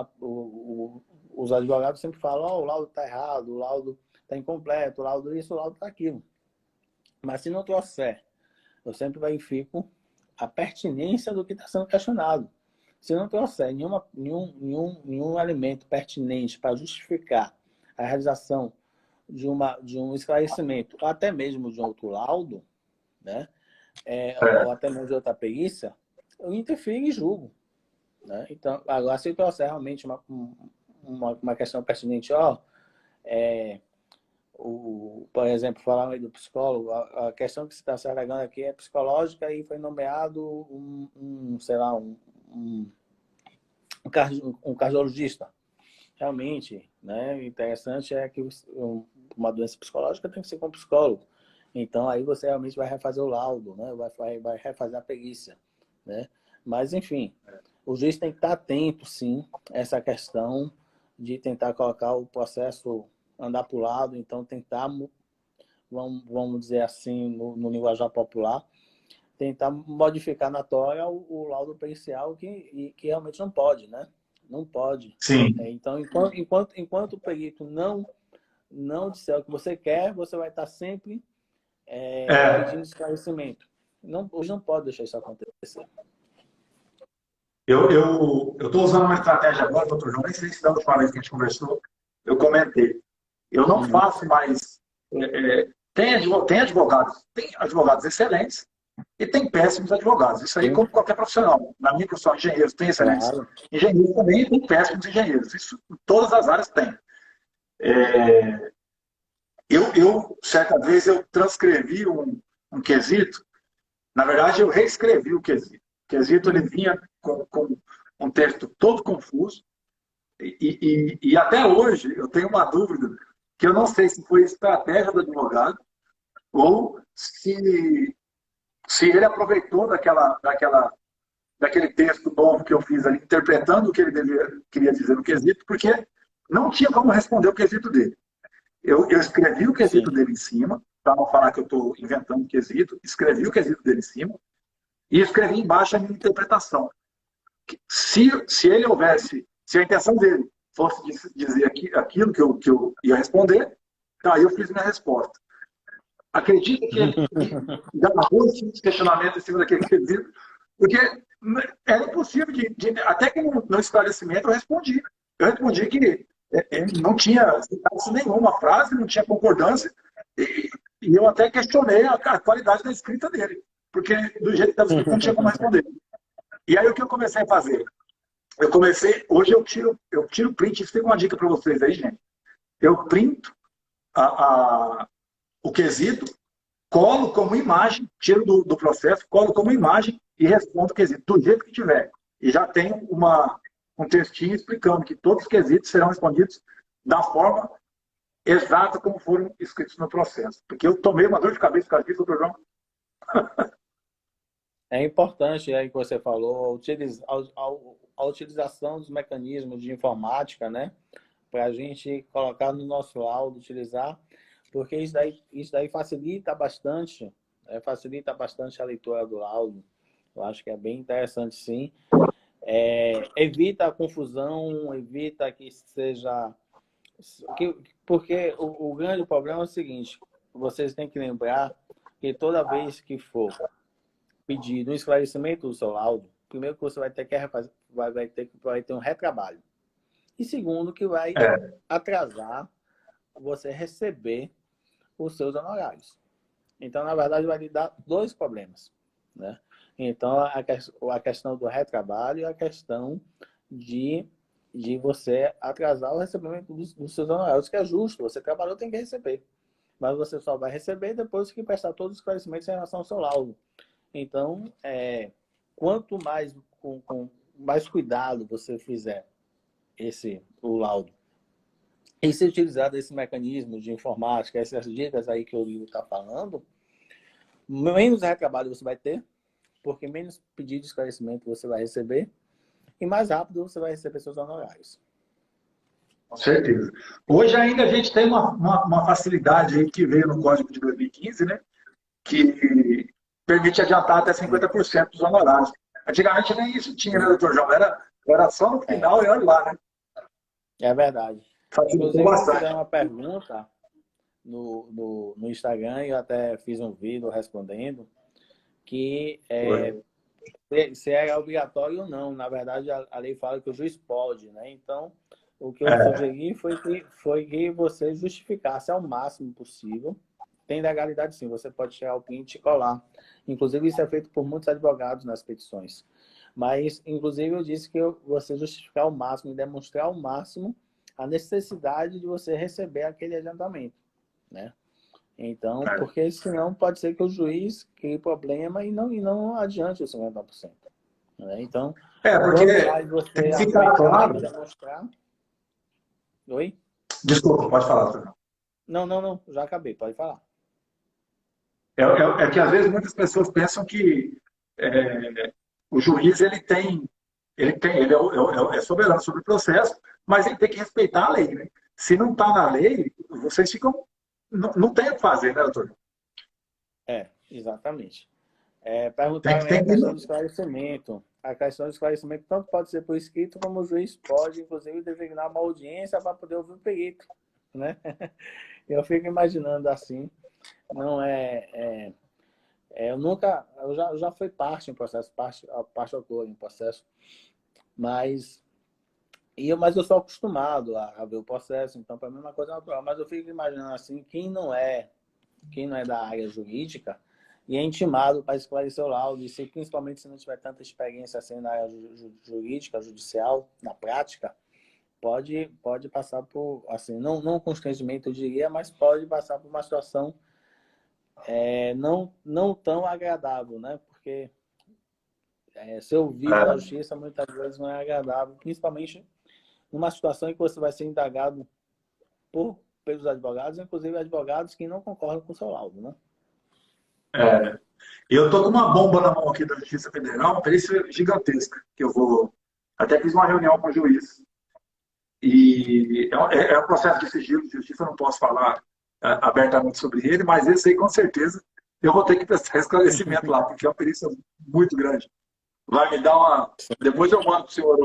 os advogados sempre falam, o laudo está errado, o laudo está incompleto, o laudo isso, o laudo está aquilo. Mas se não trouxer, eu sempre verifico a pertinência do que está sendo questionado. Se não trouxer nenhum elemento pertinente para justificar a realização de um esclarecimento, ou até mesmo de um outro laudo, né? Ou até mesmo de outra perícia, eu interfiro e julgo. Né? Então, agora, se eu trouxer realmente uma questão pertinente, por exemplo, falando aí do psicólogo, a questão que se está se alegando aqui é psicológica e foi nomeado um cardiologista. Realmente, né, interessante é que uma doença psicológica tem que ser com um psicólogo. Então, aí você realmente vai refazer o laudo, né, vai refazer a perícia, né? Mas, enfim, o juiz tem que estar atento, sim, a essa questão de tentar colocar o processo andar para o lado, então tentar, vamos dizer assim, no linguajar popular, tentar modificar na tora o laudo pericial que realmente não pode, né? Não pode. Sim. Então, enquanto o perito não disser o que você quer, você vai estar sempre pedindo esclarecimento. Não, hoje não pode deixar isso acontecer. Eu estou usando uma estratégia agora, doutor João, nem sei se da última vez que a gente conversou, eu comentei. Eu não faço mais. Tem advogados excelentes e tem péssimos advogados. Isso aí, Sim, como qualquer profissional. Na minha profissão, engenheiros tem excelentes claro. engenheiros também e tem péssimos engenheiros. Isso em todas as áreas tem. Certa vez, eu transcrevi um quesito. Na verdade, eu reescrevi o quesito. O quesito ele vinha com um texto todo confuso. E até hoje eu tenho uma dúvida que eu não sei se foi estratégia do advogado ou se ele aproveitou daquele texto novo que eu fiz ali, interpretando o que ele queria dizer no quesito, porque não tinha como responder o quesito dele. Eu escrevi o quesito Sim. dele em cima, para não falar que eu estou inventando o quesito, escrevi o quesito dele em cima e escrevi embaixo a minha interpretação. Se ele houvesse, se a intenção dele fosse dizer aquilo que eu ia responder, então aí eu fiz minha resposta. Acredito que ele agarrou esse questionamento em cima daquele quesito, porque era impossível até que no esclarecimento eu respondi. Eu respondi que não tinha sintaxe nenhuma frase, não tinha concordância, e eu até questionei a qualidade da escrita dele, porque do jeito que estava escrito não tinha como responder. E aí o que eu comecei a fazer? Hoje eu tiro print, isso fica uma dica para vocês aí, gente. Eu printo o quesito, colo como imagem, tiro do processo, colo como imagem e respondo o quesito do jeito que tiver. E já tenho um textinho explicando que todos os quesitos serão respondidos da forma exata como foram escritos no processo. Porque eu tomei uma dor de cabeça por causa disso, doutor João. É importante aí que você falou, a utilização dos mecanismos de informática, né? Para a gente colocar no nosso laudo, utilizar, porque isso daí facilita bastante a leitura do laudo. Eu acho que é bem interessante, sim. Evita a confusão, evita que seja... Porque o grande problema é o seguinte, vocês têm que lembrar que toda vez que for pedido um esclarecimento do seu laudo, primeiro que você vai ter que vai ter um retrabalho. E segundo, que vai atrasar você receber os seus honorários. Então, na verdade, vai lhe dar dois problemas, né? Então, a questão do retrabalho e a questão de você atrasar o recebimento dos seus honorários, que é justo. Você trabalhou, tem que receber. Mas você só vai receber depois que prestar todos os esclarecimentos em relação ao seu laudo. Então, quanto mais com mais cuidado você fizer o laudo e se utilizar desse mecanismo de informática, essas dicas aí que o Lilo está falando, menos retrabalho você vai ter, porque menos pedido de esclarecimento você vai receber e mais rápido você vai receber seus honorários. Com certeza. Hoje ainda a gente tem uma facilidade aí que veio no Código de 2015, né? Que permite adiantar até 50% dos honorários. Antigamente nem isso tinha, né, doutor João? Era só no final e olha lá, né? É verdade. Facilitou Inclusive, me fizeram bastante. uma pergunta no Instagram e eu até fiz um vídeo respondendo que se é obrigatório ou não. Na verdade, a lei fala que o juiz pode, né? Então, o que eu sugeri foi que você justificasse ao máximo possível. Tem legalidade, sim. Você pode tirar o print e colar. Inclusive, isso é feito por muitos advogados nas petições. Mas, inclusive, eu disse que você justificar ao máximo e demonstrar ao máximo a necessidade de você receber aquele adiantamento, né? Então, porque senão pode ser que o juiz crie problema e não adiante os 50%. Né? Então, porque quanto mais você tem que ficar argumentar e claro. demonstrar... Oi? Desculpa, pode falar, doutor João. Não, já acabei, pode falar. É que às vezes muitas pessoas pensam que o juiz ele é soberano sobre o processo, mas ele tem que respeitar a lei, né? Se não está na lei, vocês ficam. Não tem o que fazer, né, doutor? Exatamente. Tem Perguntaram que aí a ter. questão do esclarecimento. a questão do esclarecimento tanto pode ser por escrito, como o juiz pode, inclusive, designar uma audiência para poder ouvir o perito, né? Eu fico imaginando assim, não eu já fui parte em processo, parte autor em processo, mas mas eu sou acostumado a ver o processo, então para mim é uma coisa natural. Mas eu fico imaginando assim, quem não é da área jurídica e é intimado para esclarecer o laudo, e principalmente se não tiver tanta experiência assim na área jurídica, judicial, na prática, pode passar por, assim, não constrangimento, eu diria, mas pode passar por uma situação não tão agradável, né? Porque ser ouvido na justiça muitas vezes não é agradável, principalmente numa situação em que você vai ser indagado pelos advogados, inclusive advogados que não concordam com o seu laudo, né? Eu estou com uma bomba na mão aqui da Justiça Federal, uma perícia gigantesca, que eu vou... Até fiz uma reunião com o juiz. E é um processo de sigilo de justiça, eu não posso falar abertamente sobre ele, mas esse aí, com certeza, eu vou ter que prestar esclarecimento lá, porque é uma perícia muito grande. Vai me dar uma... Depois eu mando para o senhor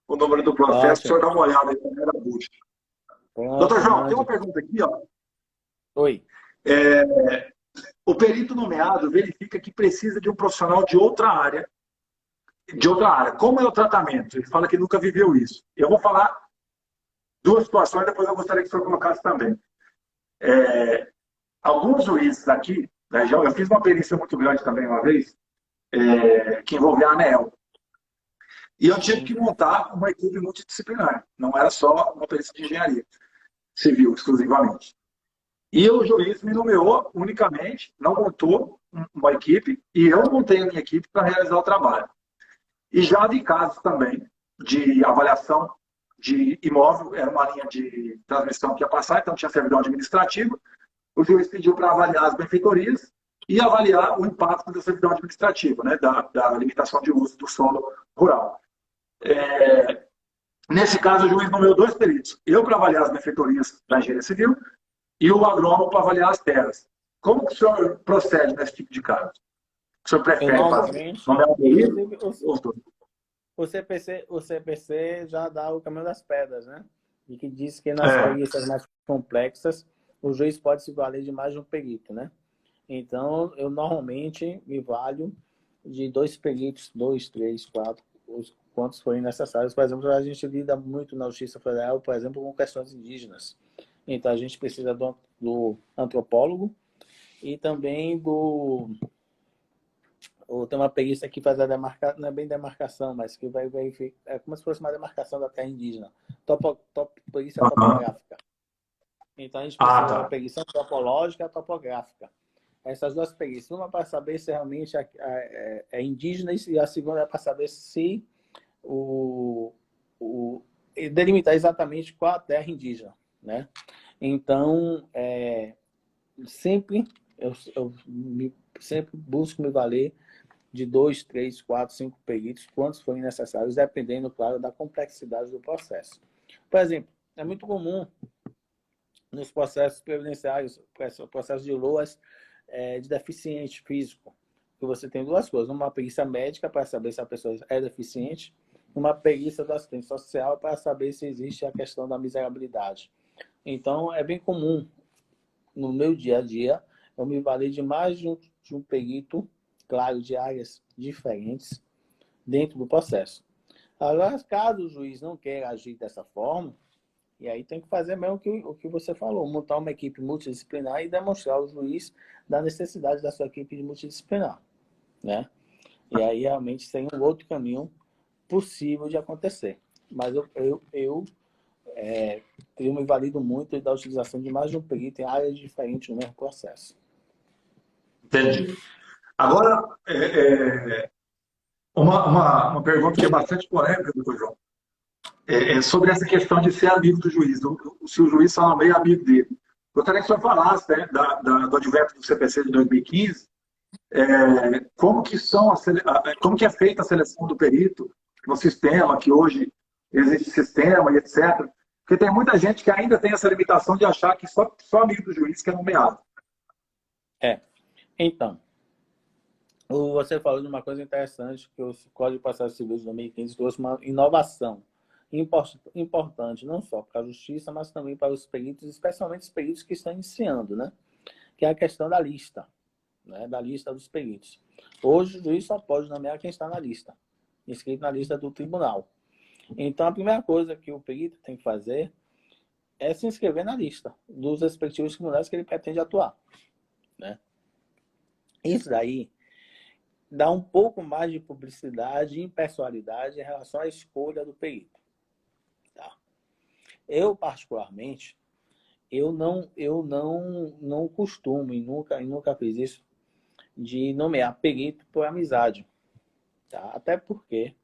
o número do processo, para o senhor dar uma olhada aí na bucha. Doutor João, tem uma pergunta aqui, ó. Oi. O perito nomeado verifica que precisa de um profissional de outra área. Como é o tratamento? Ele fala que nunca viveu isso. Eu vou falar duas situações, depois eu gostaria que o senhor colocasse também. Alguns juízes aqui, né, eu fiz uma perícia muito grande também uma vez, que envolvia a ANEEL. E eu tive que montar uma equipe multidisciplinar. Não era só uma perícia de engenharia civil, exclusivamente. E o juiz me nomeou unicamente, não montou uma equipe, e eu montei a minha equipe para realizar o trabalho. E já vi casos também de avaliação de imóvel, era uma linha de transmissão que ia passar, então tinha servidão administrativo, o juiz pediu para avaliar as benfeitorias e avaliar o impacto da servidão administrativa, né, da limitação de uso do solo rural. Nesse caso, o juiz nomeou 2 peritos. Eu para avaliar as benfeitorias da engenharia civil e o agrônomo para avaliar as terras. Como que o senhor procede nesse tipo de caso? O senhor prefere fazer? Nomear um perito? O CPC já dá o caminho das pedras, né? E que diz que nas perícias mais complexas, o juiz pode se valer de mais de um perito, né? Então, eu normalmente me valho de 2 peritos, 2, 3, 4, quantos forem necessários. Por exemplo, a gente lida muito na Justiça Federal, por exemplo, com questões indígenas. Então, a gente precisa do antropólogo e também tem uma perícia que faz a demarcação, não é bem demarcação, mas que vai verificar, é como se fosse uma demarcação da terra indígena. Perícia topográfica. Então, a gente precisa da perícia antropológica e topográfica. Essas 2 perícias. Uma para saber se realmente é indígena e a segunda é para saber se delimitar exatamente qual a terra indígena, né? Então, sempre eu sempre busco me valer de 2, 3, 4, 5 peritos, quantos forem necessários, dependendo, claro, da complexidade do processo. Por exemplo, é muito comum nos processos previdenciários, processos de LOAS, de deficiente físico, que você tem 2 coisas. Uma perícia médica para saber se a pessoa é deficiente, uma perícia do assistente social para saber se existe a questão da miserabilidade. Então, é bem comum, no meu dia a dia, eu me valer de mais de um perito, claro, de áreas diferentes, dentro do processo. Agora, caso o juiz não queira agir dessa forma, e aí tem que fazer mesmo o que você falou, montar uma equipe multidisciplinar e demonstrar ao juiz da necessidade da sua equipe multidisciplinar, né? E aí realmente tem um outro caminho possível de acontecer. Mas eu me valido muito da utilização de mais de um perito em áreas diferentes no mesmo processo. Entendi. Agora, uma pergunta que é bastante polêmica, doutor João. Sobre essa questão de ser amigo do juiz, se o juiz só nomeia amigo dele. Gostaria que o senhor falasse, né, do advento do CPC de 2015, como que é feita a seleção do perito no sistema, que hoje existe sistema e etc. Porque tem muita gente que ainda tem essa limitação de achar que só amigo do juiz que é nomeado. Então, Você falou de uma coisa interessante, que o Código de Processo Civil de 2015 trouxe uma inovação importante, não só para a justiça, mas também para os peritos, especialmente os peritos que estão iniciando, né? Que é a questão da lista, né? Da lista dos peritos. Hoje, o juiz só pode nomear quem está na lista, inscrito na lista do tribunal. Então, a primeira coisa que o perito tem que fazer é se inscrever na lista dos respectivos tribunais que ele pretende atuar, né? Isso daí dá um pouco mais de publicidade e impessoalidade em relação à escolha do perito. Tá? Eu, particularmente, eu não costumo e nunca fiz isso de nomear perito por amizade. Tá? Até porque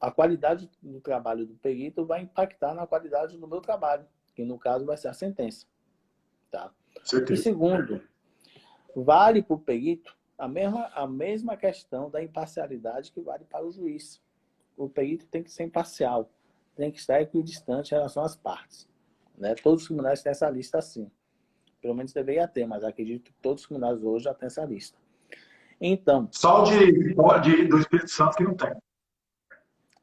a qualidade do trabalho do perito vai impactar na qualidade do meu trabalho, que no caso vai ser a sentença. Tá? E Certeza. segundo, vale para o perito a mesma questão da imparcialidade que vale para o juiz. O perito tem que ser imparcial, tem que estar equidistante em relação às partes. Né? Todos os tribunais têm essa lista assim. Pelo menos deveria ter, mas acredito que todos os tribunais hoje já têm essa lista. Então, Só do Espírito Santo que não tem.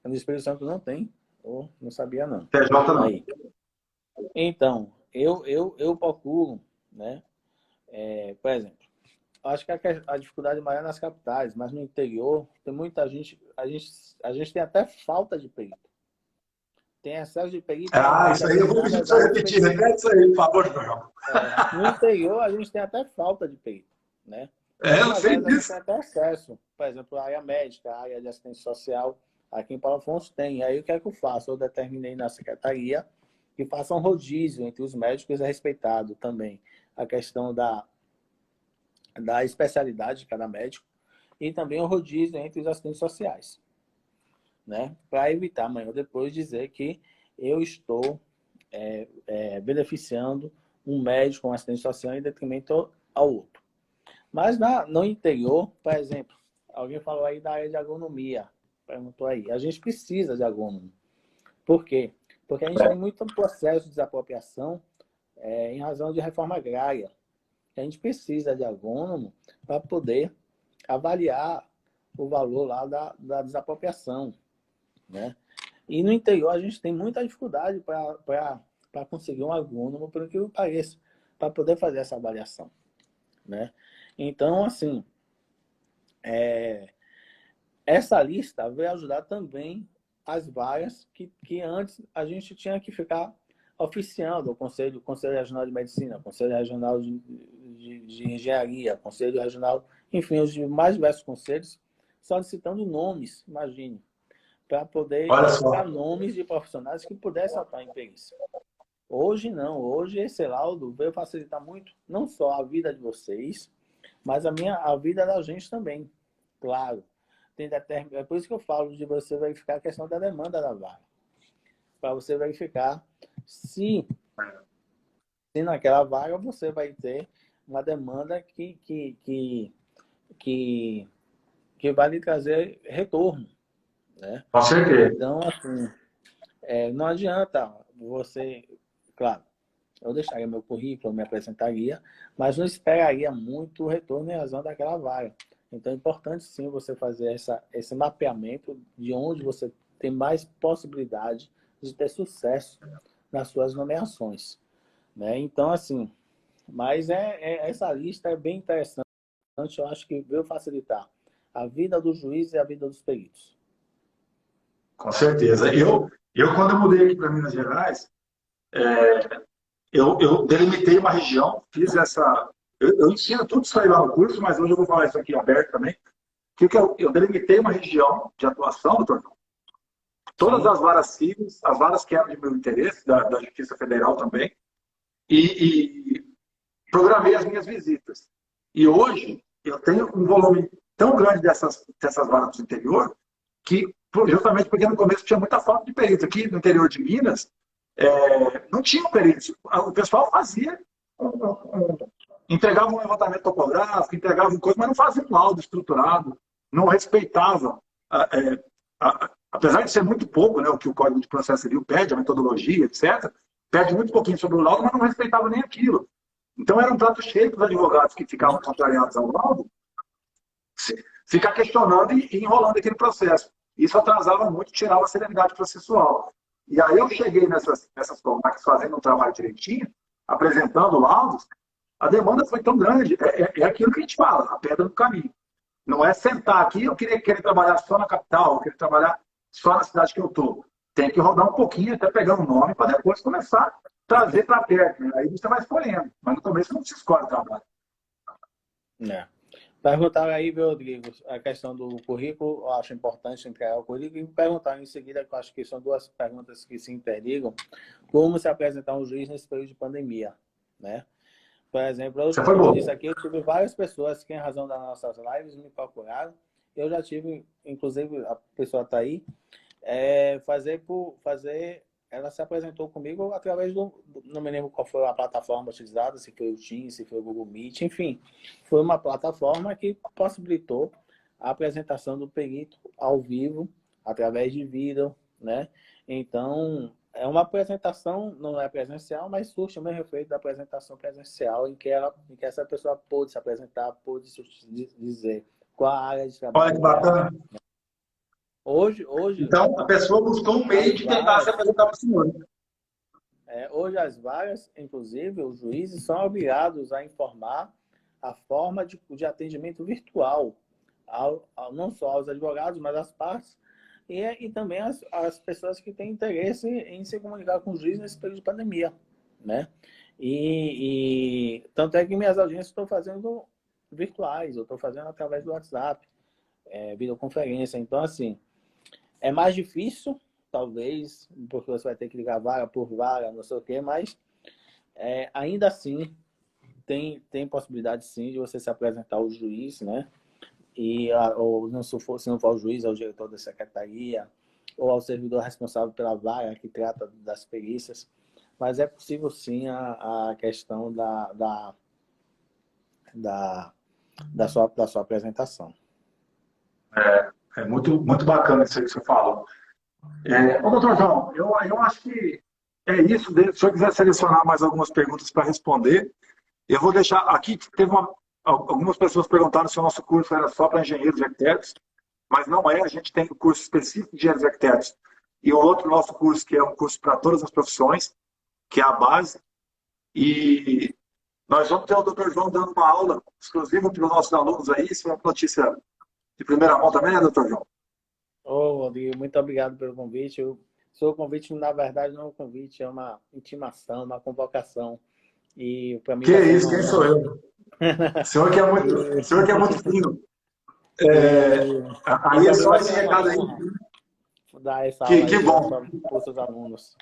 no Espírito Santo não tem, ou não sabia não. TJ não. Aí. Então, eu procuro, né? Por exemplo, acho que a dificuldade maior é nas capitais, mas no interior tem muita gente, a gente tem até falta de perito. Tem excesso de perito. Isso aí eu vou pedir para você repetir. Repete isso aí, por favor, João. No interior, a gente tem até falta de perito, né? Eu sei A gente disso. tem até acesso. Por exemplo, a área médica, a área de assistência social, aqui em Paulo Afonso tem. Aí o que é que eu faço? Eu determinei na secretaria que faça um rodízio entre os médicos, é respeitado também a questão da especialidade de cada médico e também o rodízio entre os assistentes sociais, né? Para evitar amanhã ou depois dizer que eu estou beneficiando um médico, um assistente social em detrimento ao outro. Mas no interior, por exemplo, alguém falou aí da área de agronomia, perguntou aí, a gente precisa de agrônomo. Por quê? Porque a gente tem muito processo de desapropriação em razão de reforma agrária. A gente precisa de agrônomo para poder avaliar o valor lá da desapropriação, né? E no interior a gente tem muita dificuldade para conseguir um agrônomo, por incrível que pareça, para poder fazer essa avaliação, né? Então, assim, essa lista vai ajudar também as vagas que antes a gente tinha que ficar oficiando o Conselho Regional de Medicina, o Conselho Regional de Engenharia, Conselho Regional, enfim, os mais diversos conselhos, solicitando nomes, imagine, para poder colocar nomes de profissionais que pudessem atuar em perícia. Hoje não, hoje esse laudo veio facilitar muito, não só a vida de vocês, mas a vida da gente também, claro. É por isso que eu falo de você verificar a questão da demanda da vaga. Para você verificar se naquela vaga você vai ter uma demanda que vai lhe trazer retorno. Né? Com certeza. Então, assim, não adianta você... Claro, eu deixaria meu currículo, me apresentaria, mas não esperaria muito o retorno em razão daquela vaga. Então, é importante, sim, você fazer esse mapeamento de onde você tem mais possibilidade de ter sucesso nas suas nomeações. Né? Então, assim, mas essa lista é bem interessante, eu acho que veio facilitar a vida do juiz e a vida dos peritos. Com certeza. Quando eu mudei aqui para Minas Gerais, eu delimitei uma região, fiz essa... Eu ensino tudo isso aí lá no curso, mas hoje eu vou falar isso aqui aberto também. Eu delimitei uma região de atuação, doutor. Todas as varas civis, as varas que eram de meu interesse, da Justiça Federal também, e programei as minhas visitas. E hoje eu tenho um volume tão grande dessas varas do interior que, justamente porque no começo tinha muita falta de peritos. Aqui no interior de Minas, não tinha peritos. O pessoal fazia, entregava um levantamento topográfico, entregava coisa, mas não fazia um laudo estruturado, não respeitava. Apesar de ser muito pouco, né, o que o Código de Processo Civil pede, a metodologia, etc., pede muito pouquinho sobre o laudo, mas não respeitava nem aquilo. Então era um prato cheio para os advogados que ficavam contrariados ao laudo, ficar questionando e enrolando aquele processo. Isso atrasava muito, tirava a serenidade processual. E aí eu cheguei nessas comarcas fazendo um trabalho direitinho, apresentando laudos, a demanda foi tão grande. É aquilo que a gente fala, a pedra no caminho. Não é sentar aqui, eu querer trabalhar só na capital, eu querer trabalhar só na cidade que eu estou. Tem que rodar um pouquinho, até pegar um nome, para depois começar a trazer para perto. Né? Aí você vai escolhendo. Mas no começo não se escolhe o trabalho. É. Perguntaram aí, viu, Rodrigo, a questão do currículo, eu acho importante entregar o currículo, e perguntaram em seguida, que eu acho que são duas perguntas que se interligam, como se apresentar um juiz nesse período de pandemia, né? Por exemplo, eu disse aqui, eu tive várias pessoas que, em razão das nossas lives, me procuraram, eu já tive, inclusive, a pessoa está aí, ela se apresentou comigo através não me lembro qual foi a plataforma utilizada, se foi o Teams, se foi o Google Meet, enfim. Foi uma plataforma que possibilitou a apresentação do perito ao vivo, através de vídeo, né? Então, é uma apresentação, não é presencial, mas surge o mesmo efeito da apresentação presencial, em que essa pessoa pôde se apresentar, pôde dizer qual a área de trabalho. Olha que bacana. Hoje, então, a pessoa buscou um meio de tentar se apresentar para o senhor. Hoje, as vagas, inclusive, os juízes são obrigados a informar a forma de atendimento virtual, não só aos advogados, mas às partes, e também as pessoas que têm interesse em se comunicar com o juiz nesse período de pandemia, né? E tanto é que minhas audiências estou fazendo virtuais, eu estou fazendo através do WhatsApp, videoconferência. Então, assim, é mais difícil, talvez, porque você vai ter que ligar vaga por vaga, não sei o quê, mas ainda assim tem possibilidade, sim, de você se apresentar ao juiz, né? Ou se não for o juiz, ao diretor da secretaria, ou ao servidor responsável pela vaga que trata das perícias. Mas é possível, sim, a questão da sua apresentação. É muito, muito bacana isso aí que você falou. Doutor João, eu acho que é isso. Se o senhor quiser selecionar mais algumas perguntas para responder, eu vou deixar aqui. Algumas pessoas perguntaram se o nosso curso era só para engenheiros e arquitetos, mas não é. A gente tem o curso específico de engenheiros e arquitetos e o outro nosso curso, que é um curso para todas as profissões, que é a base. E nós vamos ter o doutor João dando uma aula exclusiva para os nossos alunos aí. Isso é uma notícia de primeira mão também, né, doutor João? Rodrigo, muito obrigado pelo convite. O seu convite, na verdade, não é um convite, é uma intimação, uma convocação. E para mim. Que isso, quem sou eu? O senhor que é muito fino. Aí é só esse recado aí. Dar essa que bom. Para os seus alunos.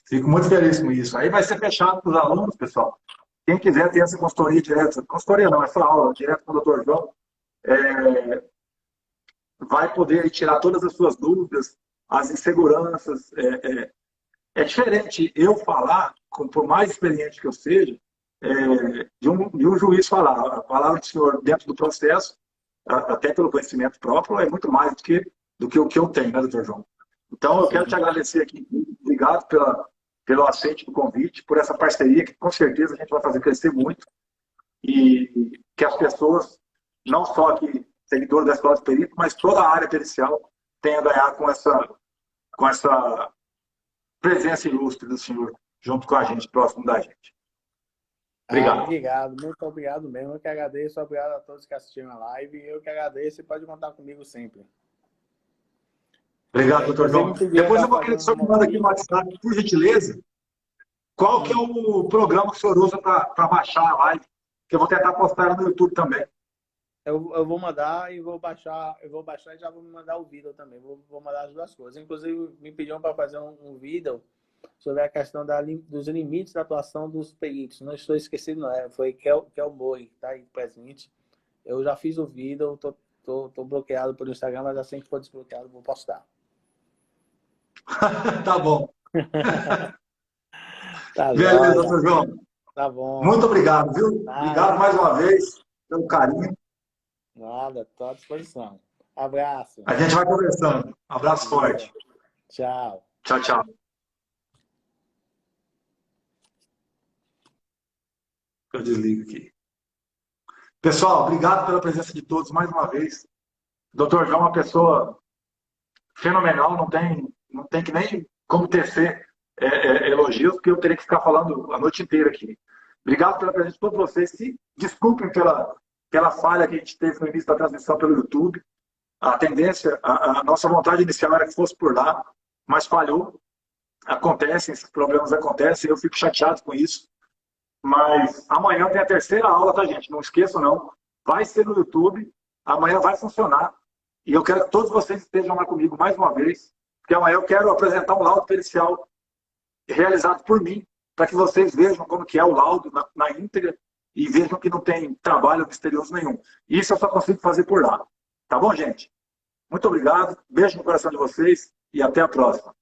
Fico muito feliz com isso. Aí vai ser fechado para os alunos, pessoal. Quem quiser ter essa consultoria direta, consultoria não, essa aula direto com o doutor João, vai poder tirar todas as suas dúvidas, as inseguranças. É diferente eu falar, por mais experiente que eu seja, de um juiz falar. A palavra do senhor dentro do processo, até pelo conhecimento próprio, é muito mais do que o que eu tenho, né, doutor João? Então, eu quero te agradecer aqui. Obrigado pelo aceite do convite, por essa parceria, que com certeza a gente vai fazer crescer muito. E que as pessoas, não só aqui, seguidores da Escola de Perito, mas toda a área pericial tenha ganhado com essa presença ilustre do senhor junto com a gente, próximo da gente. Obrigado. Obrigado, muito obrigado mesmo. Eu que agradeço, obrigado a todos que assistiram a live. Eu que agradeço e pode contar comigo sempre. Obrigado, doutor João. Depois eu vou querer que o senhor me mande aqui no WhatsApp, por gentileza, qual que é o programa que o senhor usa para baixar a live, que eu vou tentar postar ela no YouTube também. Eu vou mandar e vou baixar e já vou me mandar o vídeo também. Vou mandar as duas coisas. Inclusive, me pediram para fazer um vídeo sobre a questão dos limites da atuação dos peritos. Não estou esquecido, não. Foi Kel Moi, que está aí presente. Eu já fiz o vídeo, estou bloqueado pelo Instagram, mas assim que for desbloqueado, vou postar. Tá bom. Tá beleza, doutor João. Tá bom. Muito obrigado, viu? Obrigado mais uma vez pelo carinho. Nada, estou à disposição. Abraço. A gente vai conversando. Abraço forte. Tchau. Tchau, tchau. Eu desligo aqui. Pessoal, obrigado pela presença de todos mais uma vez. O Dr. João é uma pessoa fenomenal, não tem que nem como tecer elogios, porque eu teria que ficar falando a noite inteira aqui. Obrigado pela presença de todos vocês. Se desculpem pela falha que a gente teve no início da transmissão pelo YouTube. A tendência, a nossa vontade inicial era que fosse por lá, mas falhou. Acontecem, esses problemas acontecem, eu fico chateado com isso. Mas amanhã tem a terceira aula, tá, gente? Não esqueçam, não. Vai ser no YouTube, amanhã vai funcionar. E eu quero que todos vocês estejam lá comigo mais uma vez, porque amanhã eu quero apresentar um laudo pericial realizado por mim, para que vocês vejam como que é o laudo na íntegra e vejam que não tem trabalho misterioso nenhum. Isso eu só consigo fazer por lá. Tá bom, gente? Muito obrigado, beijo no coração de vocês e até a próxima.